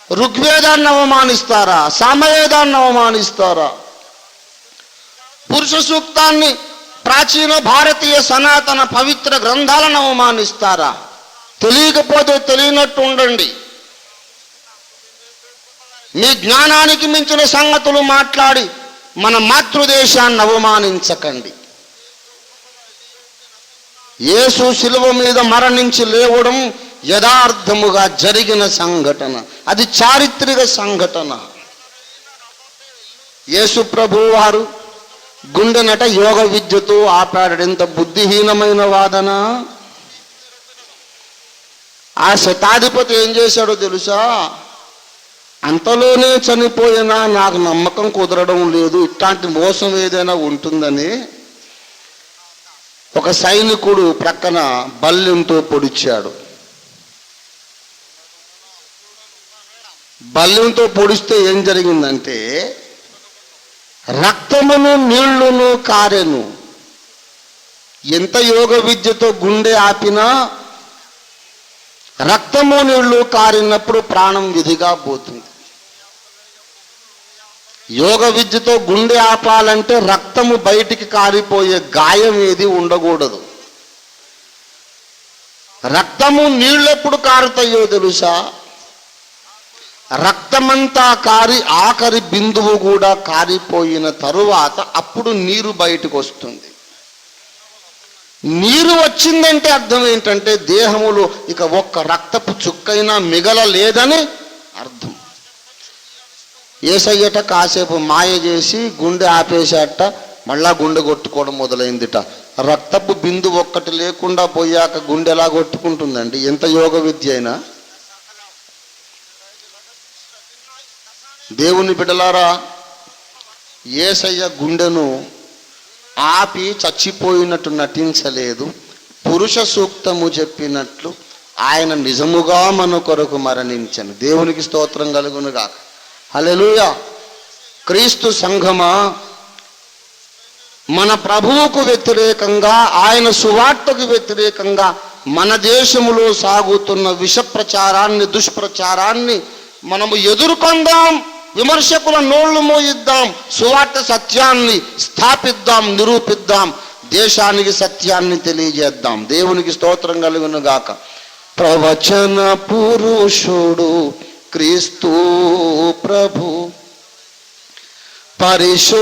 ఋగ్వేదాన్ని అవమానిస్తారా? సామవేదాన్ని అవమానిస్తారా? పురుష సూక్తాన్ని, ప్రాచీన భారతీయ సనాతన పవిత్ర గ్రంథాలను అవమానిస్తారా? తెలియకపోతే తెలియనట్టు ఉండండి. మీ జ్ఞానానికి మించిన సంగతులు మాట్లాడి మన మాతృదేశాన్ని అవమానించకండి. యేసు శిలువ మీద మరణించి లేవడం యథార్థముగా జరిగిన సంఘటన. అది చారిత్రక సంఘటన. యేసు ప్రభు వారు గుండెనట యోగ విద్యతో ఆపాడు. ఎంత బుద్ధిహీనమైన వాదన! ఆ శతాధిపతి ఏం చేశాడో తెలుసా? అంతలోనే చనిపోయినా నాకు నమ్మకం కుదరడం లేదు, ఇట్లాంటి మోసం ఏదైనా ఉంటుందని ఒక సైనికుడు ప్రక్కన బల్లెంతో పొడిచాడు. బల్లెంతో పొడిస్తే ఏం జరిగిందంటే రక్తమును నీళ్లును కారెను. ఎంత యోగ విద్యతో గుండె ఆపినా రక్తము నీళ్లు కారినప్పుడు ప్రాణం విధిగా పోతుంది. యోగ విద్యతో గుండె ఆపాలంటే రక్తము బయటికి కారిపోయే గాయం ఏది ఉండకూడదు. రక్తము నీళ్ళెప్పుడు కారుతాయో తెలుసా? రక్తమంతా కారి ఆఖరి బిందువు కూడా కారిపోయిన తరువాత అప్పుడు నీరు బయటకు వస్తుంది. నీరు వచ్చిందంటే అర్థం ఏంటంటే దేహములో ఇక ఒక్క రక్తపు చుక్కైనా మిగలలేదని అర్థం. యేసయ్యట కాసేపు మాయ చేసి గుండె ఆపేసేట, మళ్ళా గుండె కొట్టుకోవడం మొదలైందిట. రక్తపు బిందు ఒక్కటి లేకుండా పోయాక గుండె ఎలా కొట్టుకుంటుందండి? ఎంత యోగ విద్య అయినా. దేవుని బిడ్డలారా, యేసయ్య గుండెను ఆపి చచ్చిపోయినట్టు నటించలేదు. పురుష సూక్తము చెప్పినట్లు ఆయన నిజముగా మన కొరకు మరణించను. దేవునికి స్తోత్రం కలుగునుగా. హల్లెలూయా. క్రీస్తు సంఘమా, మన ప్రభువుకు వ్యతిరేకంగా, ఆయన సువార్తకు వ్యతిరేకంగా మన దేశములో సాగుతున్న విష ప్రచారాన్ని, దుష్ప్రచారాన్ని మనము ఎదుర్కొందాం. విమర్శకుల నోళ్లు మోయిద్దాం. సువార్త సత్యాన్ని స్థాపిద్దాం, నిరూపిద్దాం. దేశానికి సత్యాన్ని తెలియజేద్దాం. దేవునికి స్తోత్రం కలుగును గాక. ప్రవచన పురుషుడు క్రీస్తు ప్రభు. పరిశోధించుడి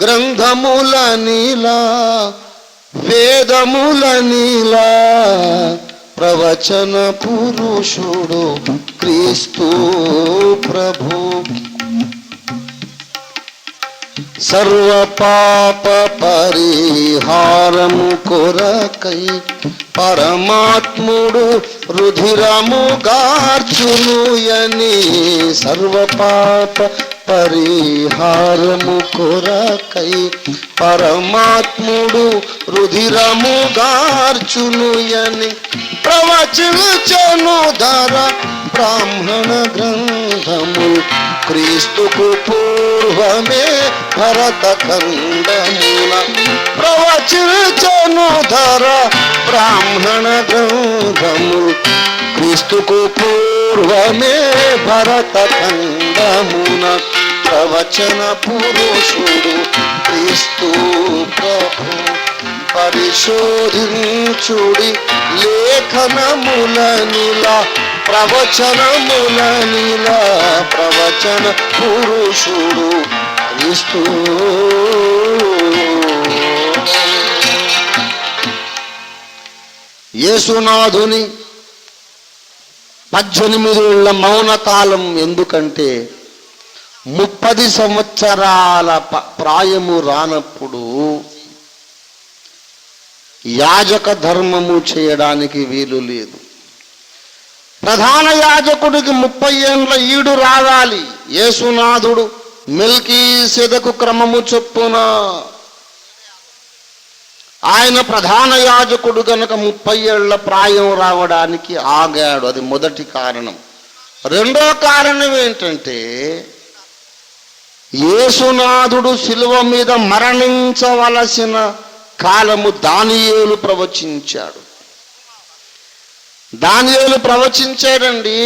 గ్రంథముల నీలా, వేదముల నీలా, ప్రవచన పురుషుడు క్రీస్తు ప్రభు. సర్వ పాప పరిహారము కొరకై పరమాత్ముడు రుధిరము గార్చునుయని. సర్వ పాప పరిహారము కొరకై పరమాత్ముడు రుధిరము గార్చునుయని. ప్రవచించెను ధర బ్రాహ్మణ గ్రంథము, క్రీస్తుకు పూర్వమే భరతఖండమున. ప్రవచించెను ధర బ్రాహ్మణ గ్రంథము, క్రీస్తుకు పూర్వమే భరతఖండమున. ప్రవచన పురుషుడు క్రీస్తు ప్రభు. పరిశోధించుడి లేఖనములనిలా, ప్రవచనములనిలా, ప్రవచన పురుషుడు క్రీస్తు. యేసునాథుని 18 ఏళ్ల మౌనకాలం ఎందుకంటే 30 సంవత్సరాల ప్రాయము రానప్పుడు యాజక ధర్మము చేయడానికి వీలు లేదు. ప్రధాన యాజకుడికి 30 ఏండ్ల ఈడు రావాలి. యేసునాథుడు మెల్కీసెదకు క్రమము చొప్పున ఆయన ప్రధాన యాజకుడు గనక 30 ఏళ్ల ప్రాయం రావడానికి ఆగాడు. అది మొదటి కారణం. రెండో కారణం ఏంటంటే యేసునాథుడు శిలువ మీద మరణించవలసిన కాలము దానియేలు ప్రవచించాడు. దానియేలు ప్రవచించాడండి.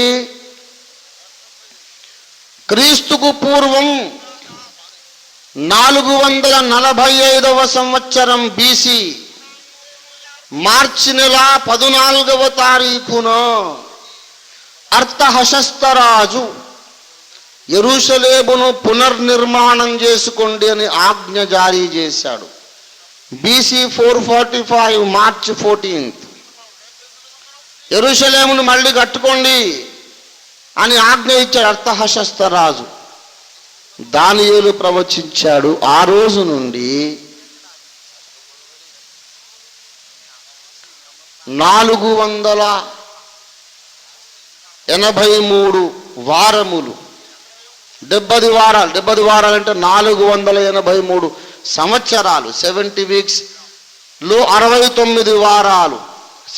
క్రీస్తుకు పూర్వం 445వ సంవత్సరం బీసీ మార్చి నెల 14వ తారీఖున అర్తహషస్తరాజు యెరూషలేమును పునర్నిర్మాణం చేసుకోండి అని ఆజ్ఞ జారీ చేశాడు. బీసీ 445 మార్చి 14 యెరూషలేమును మళ్ళీ కట్టుకోండి అని ఆజ్ఞ ఇచ్చాడు అర్తహషస్తరాజు. దానియేలు ప్రవచించాడు. ఆ రోజు నుండి 483 వారములు, 70 వారాలు. 70 వారాలు అంటే 483 సంవత్సరాలు. 70 వీక్స్ లో 69 వారాలు.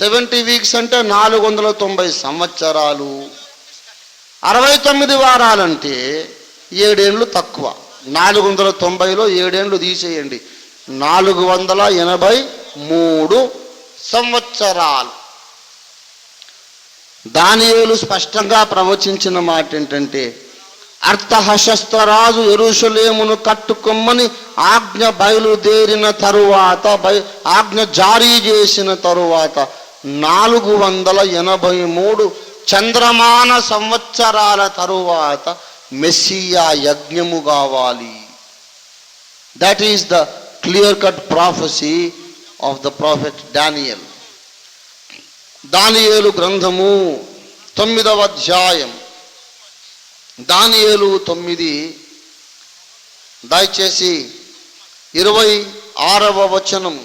70 వీక్స్ అంటే 490 సంవత్సరాలు. 69 వారాలంటే 7 ఏళ్ళు తక్కువ. 490లో 7 ఏళ్ళు తీసేయండి, 483 సంవత్సరాలు. దానియేలు స్పష్టంగా ప్రవచించిన మాట ఏంటంటే అర్తహషస్తరాజు యెరూషలేమును కట్టుకొమ్మని ఆజ్ఞ బయలుదేరిన తరువాత, ఆజ్ఞ జారీ చేసిన తరువాత 483 చంద్రమాన సంవత్సరాల తరువాత మెస్సియా యజ్ఞము కావాలి. That is the clear cut prophecy of the prophet Daniel. దానియేలు గ్రంథము 9వ అధ్యాయం, దానియేలు 9 దయచేసి 26వ వచనం,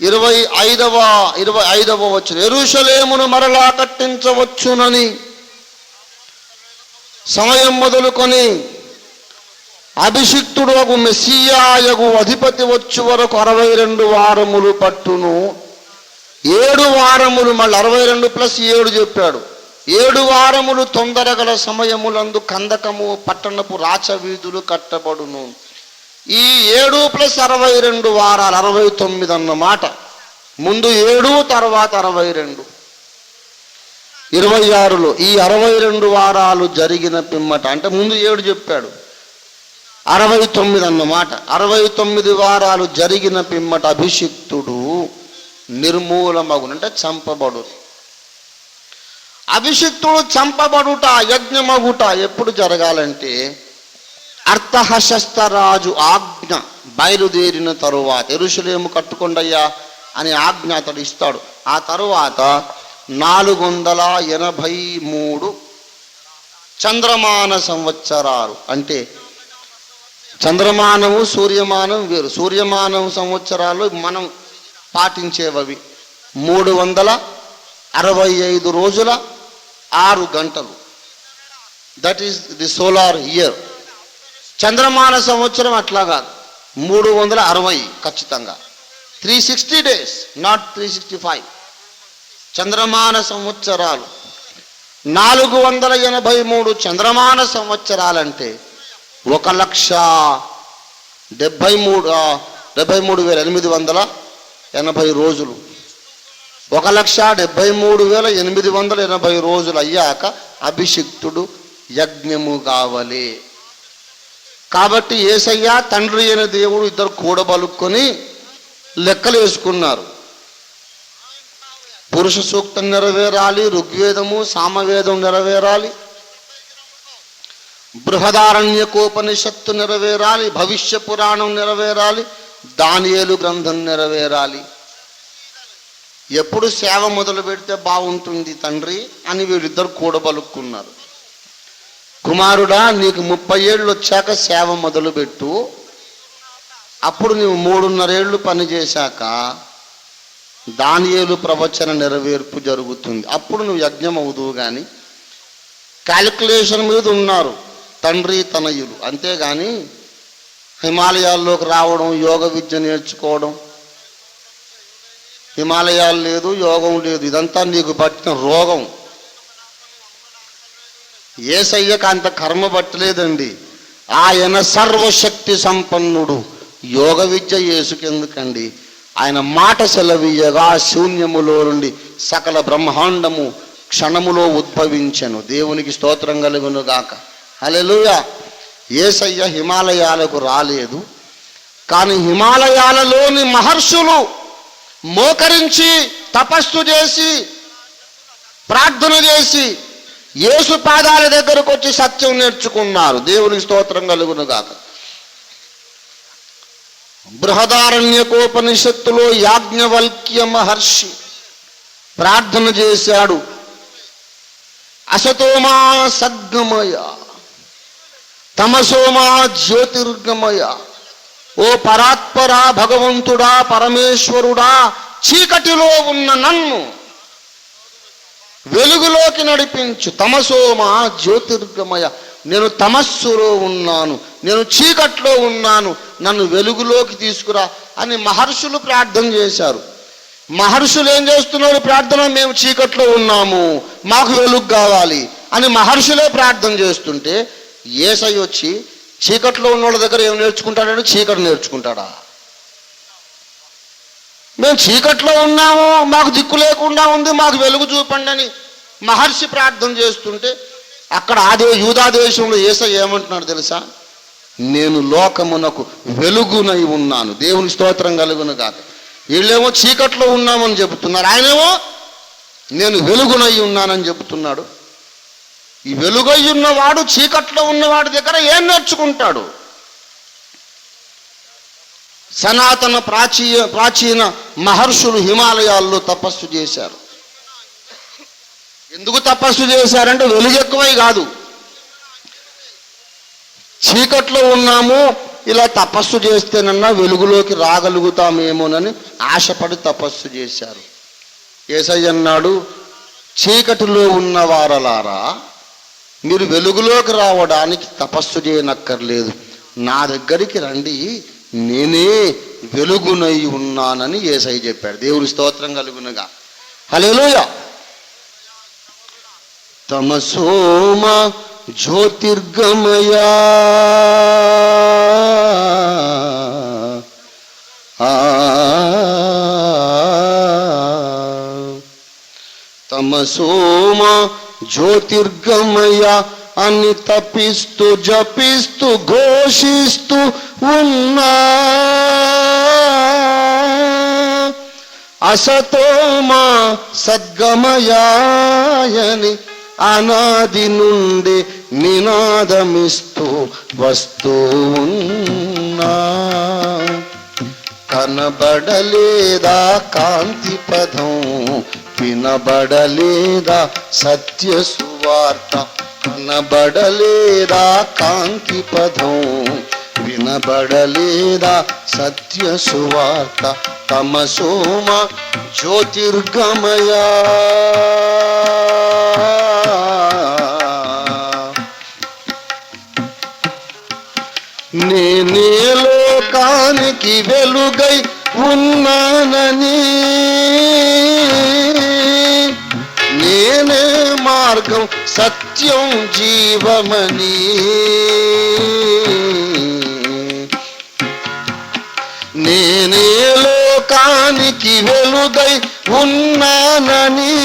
25వ వచనం. యెరూషలేమును మరలా కట్టించవచ్చునని సమయం మొదలుకొని అభిషిక్తుడు ఒక మెస్సియాయగు అధిపతి వచ్చు వరకు 62 వారములు పట్టును. 7 వారములు, మళ్ళీ 62 + 7 చెప్పాడు. 7 వారములు తొందరగల సమయములందు కందకము పట్టణపు రాచవీధులు కట్టబడును. ఈ 7 + 62 వారాలు 69 అన్నమాట. ముందు 7, తర్వాత 62, 26లో ఈ 62 వారాలు జరిగిన పిమ్మట, అంటే ముందు 7 చెప్పాడు, 69 అన్నమాట. 69 వారాలు జరిగిన పిమ్మట అభిషిక్తుడు నిర్మూలమగును, అంటే చంపబడు. అభిషిక్తుడు చంపబడుట, యజ్ఞమగుట ఎప్పుడు జరగాలంటే అర్తహశస్త్రరాజు ఆజ్ఞ బయలుదేరిన తరువాత. యెరూషలేము కట్టుకొండయ్యా అని ఆజ్ఞ అతడు ఇస్తాడు. ఆ తరువాత 483 చంద్రమాన సంవత్సరాలు. అంటే చంద్రమానము సూర్యమానం వేరు. సూర్యమానం సంవత్సరాలు మనం పాటించేవవి 365 రోజుల 6 గంటలు. That is the solar year. చంద్రమాన సంవత్సరం అట్లా కాదు, 360 ఖచ్చితంగా. 360 days, నాట్ 365. చంద్రమాన సంవత్సరాలు 483 చంద్రమాన సంవత్సరాలంటే 1,73,880 రోజులు. 1,73,880 రోజులు అయ్యాక అభిషిక్తుడు యజ్ఞము కావాలి. కాబట్టి యేసయ్య తండ్రి అయిన దేవుడు ఇద్దరు కూడబలుక్కొని లెక్కలు వేసుకున్నారు. పురుష సూక్తం నెరవేరాలి, ఋగ్వేదము సామవేదం నెరవేరాలి, బృహదారణ్యకోపనిషత్తు నెరవేరాలి, భవిష్య పురాణం నెరవేరాలి, దానియేలు గ్రంథం నెరవేరాలి. ఎప్పుడు సేవ మొదలు పెడితే బాగుంటుంది తండ్రి అని వీళ్ళిద్దరు కూడబలుక్కున్నారు. కుమారుడా, నీకు 30 ఏళ్ళు వచ్చాక సేవ మొదలుపెట్టు. అప్పుడు నువ్వు 3.5 ఏళ్ళు పనిచేశాక దానియేలు ప్రవచన నెరవేర్పు జరుగుతుంది. అప్పుడు నువ్వు యజ్ఞం అవుదువు. కానీ క్యాలిక్యులేషన్ మీద ఉన్నారు తండ్రి తనయులు. అంతేగాని హిమాలయాల్లోకి రావడం, యోగ విద్య నేర్చుకోవడం, హిమాలయాలు లేదు, యోగం లేదు, ఇదంతా నీకు పట్టిన రోగం. యేసయ్యకు అంత కర్మ పట్టలేదండి. ఆయన సర్వశక్తి సంపన్నుడు. యోగ విద్య యేసుకెందుకండి? ఆయన మాట సెలవీయగా శూన్యములో నుండి సకల బ్రహ్మాండము క్షణములో ఉద్భవించెను. దేవునికి స్తోత్రం కలుగును గాక. హల్లెలూయా. యేసయ్య హిమాలయాలకు రాలేదు, కానీ హిమాలయాలలోని మహర్షులు మోకరించి తపస్సు చేసి ప్రార్థన చేసి యేసు పాదాల దగ్గరకు వచ్చి సత్యం నేర్చుకున్నారు. దేవునికి స్తోత్రం కలుగును గాక. బృహదారణ్యకోపనిషత్తులో యాజ్ఞవల్క్య మహర్షి ప్రార్థన చేశాడు. అసతోమా సద్గమయ, తమసోమా జ్యోతిర్గమయ. ఓ పరాత్పరా, భగవంతుడా, పరమేశ్వరుడా, చీకటిలో ఉన్న నన్ను వెలుగులోకి నడిపించు. తమసోమా జ్యోతిర్గమయ. నేను తమస్సులో ఉన్నాను, నేను చీకట్లో ఉన్నాను, నన్ను వెలుగులోకి తీసుకురా అని మహర్షులు ప్రార్థన చేశారు. మహర్షులు ఏం చేస్తున్నారు ప్రార్థన? మేము చీకట్లో ఉన్నాము, మాకు వెలుగు కావాలి అని మహర్షులే ప్రార్థన చేస్తుంటే యేసయ్య వచ్చి చీకట్లో ఉన్న వాళ్ళ దగ్గర ఏం నేర్చుకుంటాడంటే చీకటి నేర్చుకుంటాడా? మేము చీకట్లో ఉన్నాము, మాకు దిక్కు లేకుండా ఉంది, మాకు వెలుగు చూపండి అని మహర్షి ప్రార్థన చేస్తుంటే అక్కడ యూదా దేశంలో యేసయ్య ఏమంటున్నాడు తెలుసా? నేను లోకమునకు వెలుగునై ఉన్నాను. దేవుని స్తోత్రం కలుగును గాక. వీళ్ళేమో చీకట్లో ఉన్నామని చెబుతున్నారు, ఆయనేమో నేను వెలుగునై ఉన్నానని చెబుతున్నాడు. ఈ వెలుగై ఉన్నవాడు చీకట్లో ఉన్నవాడి దగ్గర ఏం నేర్చుకుంటాడు? సనాతన ప్రాచీన మహర్షులు హిమాలయాల్లో తపస్సు చేశారు. ఎందుకు తపస్సు చేశారంటే వెలుగు ఎక్కువై కాదు, చీకట్లో ఉన్నాము, ఇలా తపస్సు చేస్తేనన్నా వెలుగులోకి రాగలుగుతామేమోనని ఆశపడి తపస్సు చేశారు. యేసయ్య అన్నాడు, చీకటిలో ఉన్నవారలారా, మీరు వెలుగులోకి రావడానికి తపస్సు చేయనక్కర్లేదు, నా దగ్గరికి రండి, నేనే వెలుగునై ఉన్నానని యేసయ్య చెప్పాడు. దేవుని స్తోత్రం కలుగునుగా. హల్లెలూయా. తమసోమ జ్యోతిర్గమయ, తమసోమ జ్యోతిర్గమయ అని తపిస్తూ జపిస్తూ ఘోషిస్తూ ఉన్నా అసతో మా సద్గమయాయని అనాది నుండి నినాదమిస్తూ వస్తూ ఉన్నా. కనబడలేదా కాంతి పదం, వినబడలేదా సత్య సువార్త. కనబడలేదా కాంతి పదం, వినబడలేదా సత్య సువార్త. తమసోమ జ్యోతిర్గమయా నేనే లోకానికి వెలుగై ఉన్నానని, నేనే మార్గం సత్యం జీవమని. నేనే లోకానికి వెలుగై ఉన్నానని,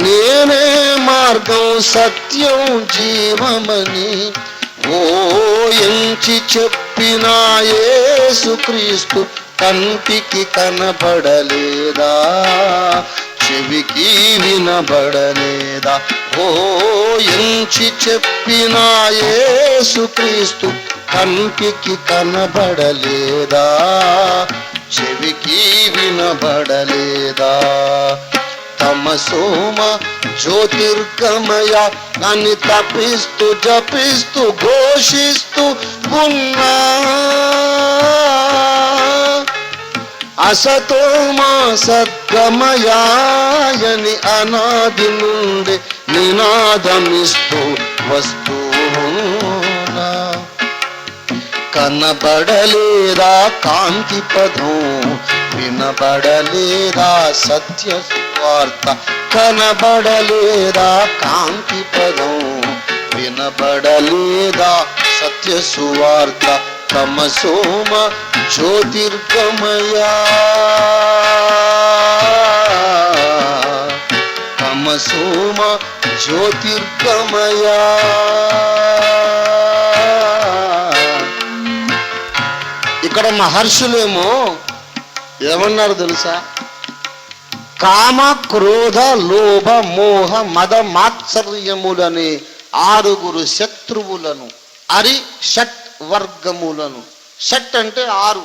నేనే మార్గం సత్యం జీవమని. ఓ ఎంచి చెప్పిన యేసుక్రీస్తు కంటికి కనబడలేదా, చెవికి వినబడలేదా. ఓ ఎంచి చెప్పిన యేసుక్రీస్తు కంటికి కనబడలేదా, చెవికి వినబడలేదా. తమసోమ జ్యోతిర్గమయ అని తపిస్తూ జపిస్తూ ఘోషిస్తూ ఉన్నా. అసతోమ సద్గమయాయని అనాది నుండి నినాదమిస్తూ వస్తూ ఉన్నా. కనబడలేదా కాంతి పదం, వినబడలేదా సత్య సువార్త. కనబడలేదా కాంతి పదం, వినబడలేదా సత్య సువార్త. తమసోమ జ్యోతిర్గమయా, తమసోమ జ్యోతిర్గమయా. ఇక్కడ మహర్షులేమో ఏమన్నారు తెలుసా? కామ క్రోధ లోభ మోహ మద మాత్సర్యములని 6 శత్రువులను, అరి షట్ వర్గములను. షట్ అంటే 6,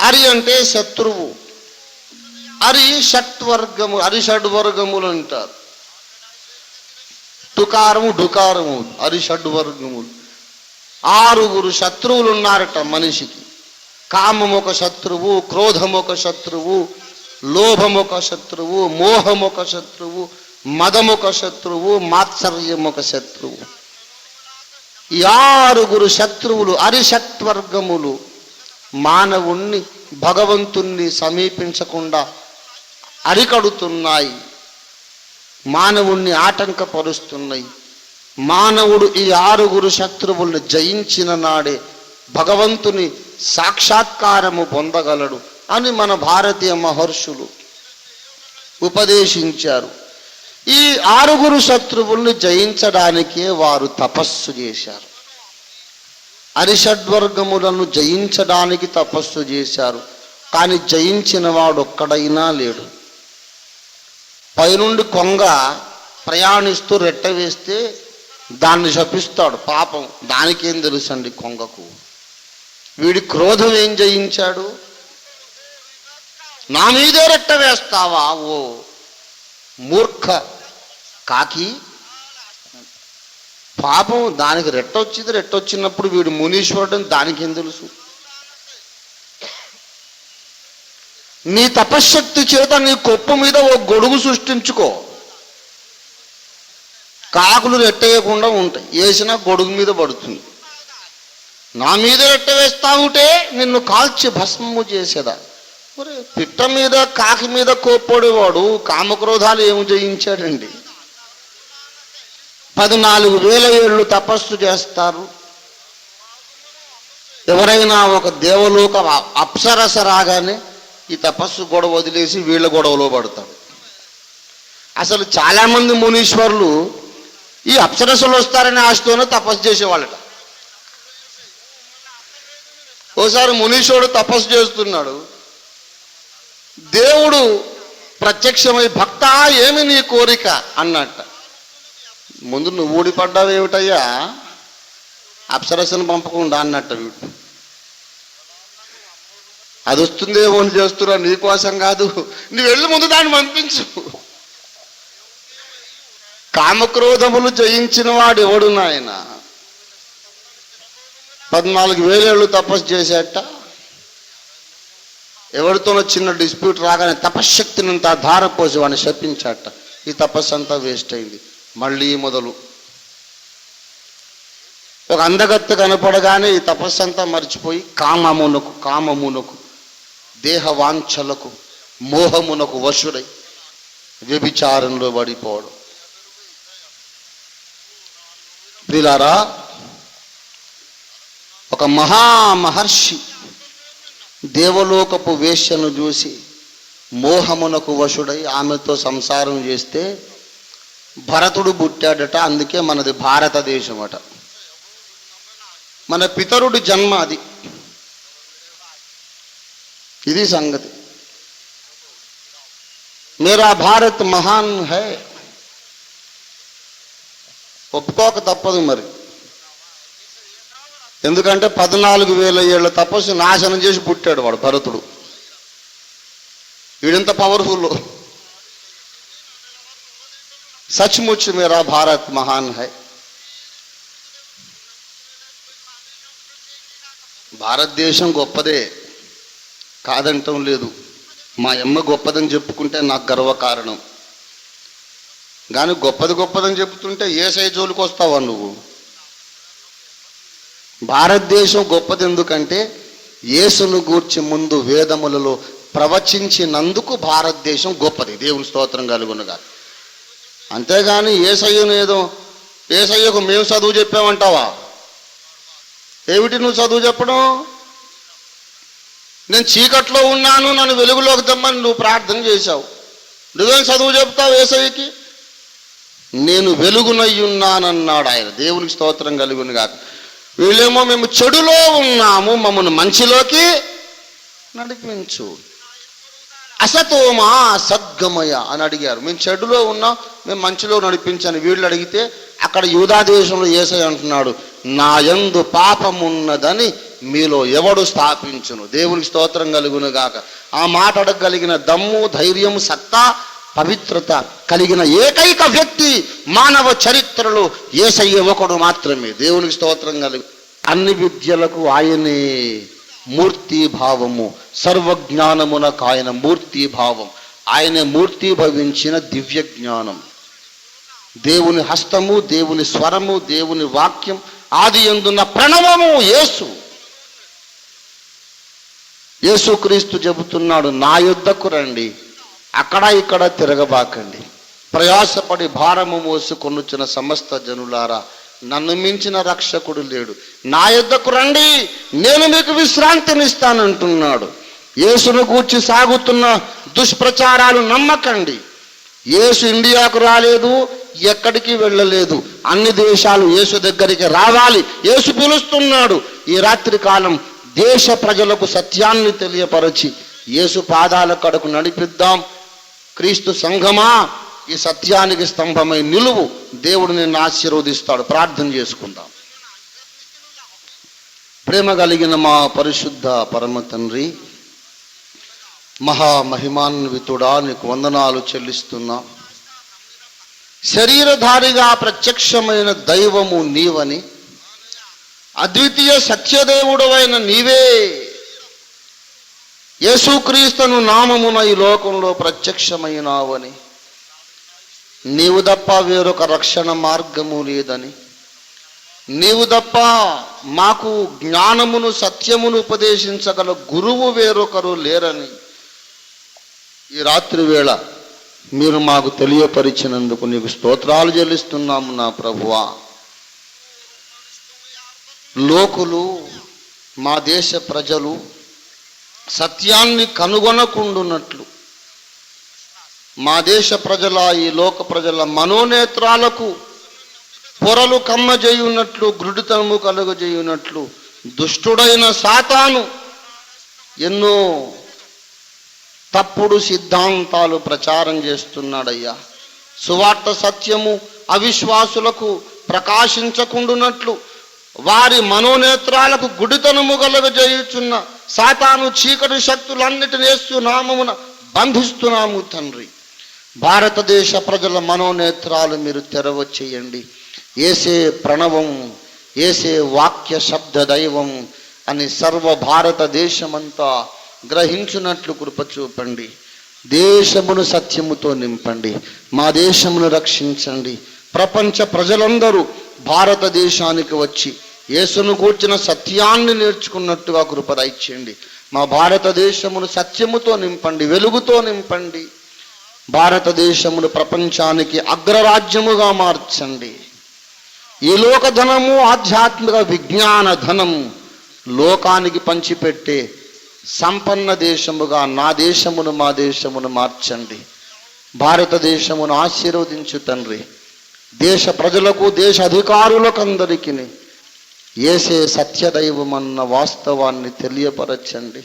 అరి అంటే శత్రువు, అరి షట్ వర్గము, అరి షడ్వర్గములు అంటారు. టుకారము డుకారము, అరి షడ్వర్గములు. 6 శత్రువులు ఉన్నారట మనిషికి. కామం ఒక శత్రువు, క్రోధం ఒక శత్రువు, లోభం ఒక శత్రువు, మోహం ఒక శత్రువు, మదం ఒక శత్రువు, మాత్సర్యం ఒక శత్రువు. ఈ 6 శత్రువులు అరిషట్వర్గములు మానవుణ్ణి భగవంతుణ్ణి సమీపించకుండా అరికడుతున్నాయి, మానవుణ్ణి ఆటంకపరుస్తున్నాయి. మానవుడు ఈ 6 శత్రువుల్ని జయించిన నాడే భగవంతుని సాక్షాత్కారము పొందగలడు అని మన భారతీయ మహర్షులు ఉపదేశించారు. ఈ 6 శత్రువుల్ని జయించడానికే వారు తపస్సు చేశారు. అరిషడ్వర్గములను జయించడానికి తపస్సు చేశారు. కానీ జయించిన వాడు ఒక్కడైనా లేడు. పైనుండి కొంగ ప్రయాణిస్తూ రెట్ట వేస్తే దాన్ని శపిస్తాడు పాపం. దానికేం తెలుసండి కొంగకు. వీడి క్రోధం ఏం జయించాడు? నా మీదే రెట్ట వేస్తావా ఓ మూర్ఖ కాకి. పాపం దానికి రెట్టొచ్చింది. రెట్టొచ్చినప్పుడు వీడు మునీశ్వరుడు అని దానికేం తెలుసు? నీ తపశ్శక్తి చేత నీ కొప్పు మీద ఓ గొడుగు సృష్టించుకో. కాకులు రెట్టేయకుండా ఉంటాయి, వేసినా గొడుగు మీద పడుతుంది. నా మీద రెట్ట వేస్తావుటే నిన్ను కాల్చి భస్మము చేసేదా. మరి పిట్ట మీద కాకి మీద కోప్పడేవాడు కామక్రోధాలు ఏమి జయించాడండి? 14,000 ఏళ్ళు తపస్సు చేస్తారు. ఎవరైనా ఒక దేవలోక అప్సరస రాగానే ఈ తపస్సు గొడవ వదిలేసి వీళ్ళ గొడవలో పడతాడు. అసలు చాలామంది మునీశ్వరులు ఈ అప్సరసలు వస్తారనే ఆశతోనే తపస్సు చేసేవాళ్ళట. ఓసారి మునీశ్వరుడు తపస్సు చేస్తున్నాడు. దేవుడు ప్రత్యక్షమై, భక్తా ఏమి నీ కోరిక అన్నట్ట. ముందు నువ్వు ఊడిపడ్డావు ఏమిటయ్యా, అప్సరసను పంపకుండా అన్నట్ట. వీడు అది వస్తుందేమో అని చేస్తున్నా, నీకోసం కాదు, నువ్వు వెళ్ళి ముందు దాన్ని పంపించు. కామక్రోధములు జయించిన వాడు ఎవడు నాయన? 14,000 ఏళ్ళు తపస్సు చేసేట. ఎవరితోనో చిన్న డిస్ప్యూట్ రాగానే తపశ్శక్తినంతా ధారపోసి వాడిని శపించాట. ఈ తపస్సు అంతా వేస్ట్ అయింది. మళ్ళీ మొదలు. ఒక అందగత్తె కనపడగానే ఈ తపస్సు అంతా మర్చిపోయి కామమునకు దేహ వాంఛలకు మోహమునకు వశుడై వ్యభిచారంలో పడిపోవడం. ప్రియులారా, ఒక మహామహర్షి దేవలోకపు వేశ్యను చూసి మోహమునకు వశుడై ఆమెతో సంసారం చేస్తే భరతుడు పుట్టాడట. అందుకే మనది భారతదేశం అట. మన పితరుడి జన్మ అది. ఇది సంగతి. మేరా భారత్ మహాన్ హై. ఒప్పుకోక తప్పదు మరి. ఎందుకంటే 14,000 ఏళ్ళ తపస్సు నాశనం చేసి పుట్టాడు వాడు భరతుడు. వీడింత పవర్ఫుల్. సచ్ముచ్ మేరా భారత్ మహాన్ హై. భారతదేశం గొప్పదే, కాదంటం లేదు. మా అమ్మ గొప్పదని చెప్పుకుంటే నాకు గర్వకారణం. కానీ గొప్పదని చెప్తుంటే ఏ సైజోలికి వస్తావా నువ్వు? భారతదేశం గొప్పది ఎందుకంటే యేసును గూర్చి ముందు వేదములలో ప్రవచించినందుకు భారతదేశం గొప్పది. దేవుని స్తోత్రం కలుగునుగా. అంతేగాని ఏసయ్యకు మేము చదువు చెప్పామంటావా? ఏమిటి నువ్వు చదువు చెప్పడం? నేను చీకట్లో ఉన్నాను, నన్ను వెలుగులోకి తెమ్మని నువ్వు ప్రార్థన చేశావు. నువ్వేం చదువు చెప్తావు ఏసయ్యకి? నేను వెలుగునయ్యున్నానన్నాడు ఆయన. దేవునికి స్తోత్రం కలుగునుగా. వీళ్ళేమో మేము చెడులో ఉన్నాము, మమ్మల్ని మంచిలోకి నడిపించు. అసతోమా సద్గమయ అని అడిగారు. మేము చెడులో ఉన్నాం, మేము మంచిలో నడిపించని వీళ్ళు అడిగితే అక్కడ యూదా దేశంలో యేసయ్య అంటున్నాడు, నా యందు పాపమున్నదని మీలో ఎవడు స్థాపించును. దేవునికి స్తోత్రం కలుగునుగాక. ఆ మాట అడగగలిగిన దమ్ము, ధైర్యం, సత్తా, పవిత్రత కలిగిన ఏకైక వ్యక్తి మానవ చరిత్రలో యేసయ్య ఒకడు మాత్రమే. దేవునికి స్తోత్రం కలుగు. అన్ని విద్యలకు ఆయనే మూర్తి భావము, సర్వజ్ఞానమునకు ఆయన మూర్తి భావం. ఆయన మూర్తి భవించిన దివ్య జ్ఞానం, దేవుని హస్తము, దేవుని స్వరము, దేవుని వాక్యం, ఆది యందున్న ప్రణవము యేసు. యేసుక్రీస్తు చెబుతున్నాడు, నా యుద్ధకు రండి, అక్కడ ఇక్కడ తిరగబాకండి. ప్రయాసపడి భారము మోసుకొనుచున్న సమస్త జనులారా, నన్ను మించిన రక్షకుడు లేడు. నా యుద్ధకు రండి, నేను మీకు విశ్రాంతినిస్తానంటున్నాడు. యేసును గూర్చి సాగుతున్న దుష్ప్రచారాలు నమ్మకండి. యేసు ఇండియాకు రాలేదు, ఎక్కడికి వెళ్ళలేదు. అన్ని దేశాలు యేసు దగ్గరికి రావాలి. యేసు పిలుస్తున్నాడు. ఈ రాత్రి కాలం దేశ ప్రజలకు సత్యాన్ని తెలియపరచి యేసు పాదాల కడకు నడిపిద్దాం. క్రీస్తు సంఘమా, ఈ సత్యానికి స్తంభమై నిలువు. దేవుడు నిన్ను ఆశీర్వదిస్తాడు. ప్రార్థన చేసుకుందాం. ప్రేమ కలిగిన మా పరిశుద్ధ పరమ తండ్రి, మహామహిమాన్వితుడా, నీకు వందనాలు చెల్లిస్తున్నా. శరీరధారిగా ప్రత్యక్షమైన దైవము నీవని, అద్వితీయ సత్యదేవుడవైన నీవే యేసుక్రీస్తును నామమున ఈ లోకంలో ప్రత్యక్షమైనావని, నీవు తప్ప వేరొక రక్షణ మార్గము లేదని, నీవు తప్ప మాకు జ్ఞానమును సత్యమును ఉపదేశించగల గురువు వేరొకరు లేరని ఈ రాత్రి వేళ మీరు మాకు తెలియపరిచినందుకు నీకు స్తోత్రాలు చెల్లిస్తున్నాము నా ప్రభువా. లోకులు, మా దేశ ప్రజలు సత్యాన్ని కనుగొనకుండునట్లు మా దేశ ప్రజల, ఈ లోక ప్రజల మనోనేత్రాలకు పొరలు కమ్మజేయున్నట్లు, గురుడితనము కలుగజేయున్నట్లు దుష్టుడైన సాతాను ఎన్నో తప్పుడు సిద్ధాంతాలు ప్రచారం చేస్తున్నాడయ్యా. సువార్త సత్యము అవిశ్వాసులకు ప్రకాశించకుండునట్లు వారి మనోనేత్రాలకు గుడితనము కలుగజేయుచున్న సాతాను చీకటి శక్తులన్నిటిని యేసు నామమున బంధిస్తున్నాము తండ్రి. భారతదేశ ప్రజల మనోనేత్రాలు మీరు తెరవచేయండి. యేసే ప్రణవం, యేసే వాక్య శబ్ద దైవం అని సర్వ భారతదేశమంతా గ్రహించున్నట్లు కృప చూపండి. దేశమును సత్యముతో నింపండి. మా దేశమును రక్షించండి. ప్రపంచ ప్రజలందరూ భారతదేశానికి వచ్చి యేసును గూర్చిన సత్యాన్ని నేర్చుకున్నట్టుగా కృప దయచేయండి. మా భారతదేశమును సత్యముతో నింపండి, వెలుగుతో నింపండి. భారతదేశమును ప్రపంచానికి అగ్రరాజ్యముగా మార్చండి. ఈ లోక ధనము, ఆధ్యాత్మిక విజ్ఞాన ధనము లోకానికి పంచిపెట్టే సంపన్న దేశముగా నా దేశమును, మా దేశమును మార్చండి. భారతదేశమును ఆశీర్వదించు తండ్రి. దేశ ప్రజలకు, దేశ అధికారులకు అందరికీ యేసే సత్యదైవమన్న వాస్తవాన్ని తెలియపరచండి.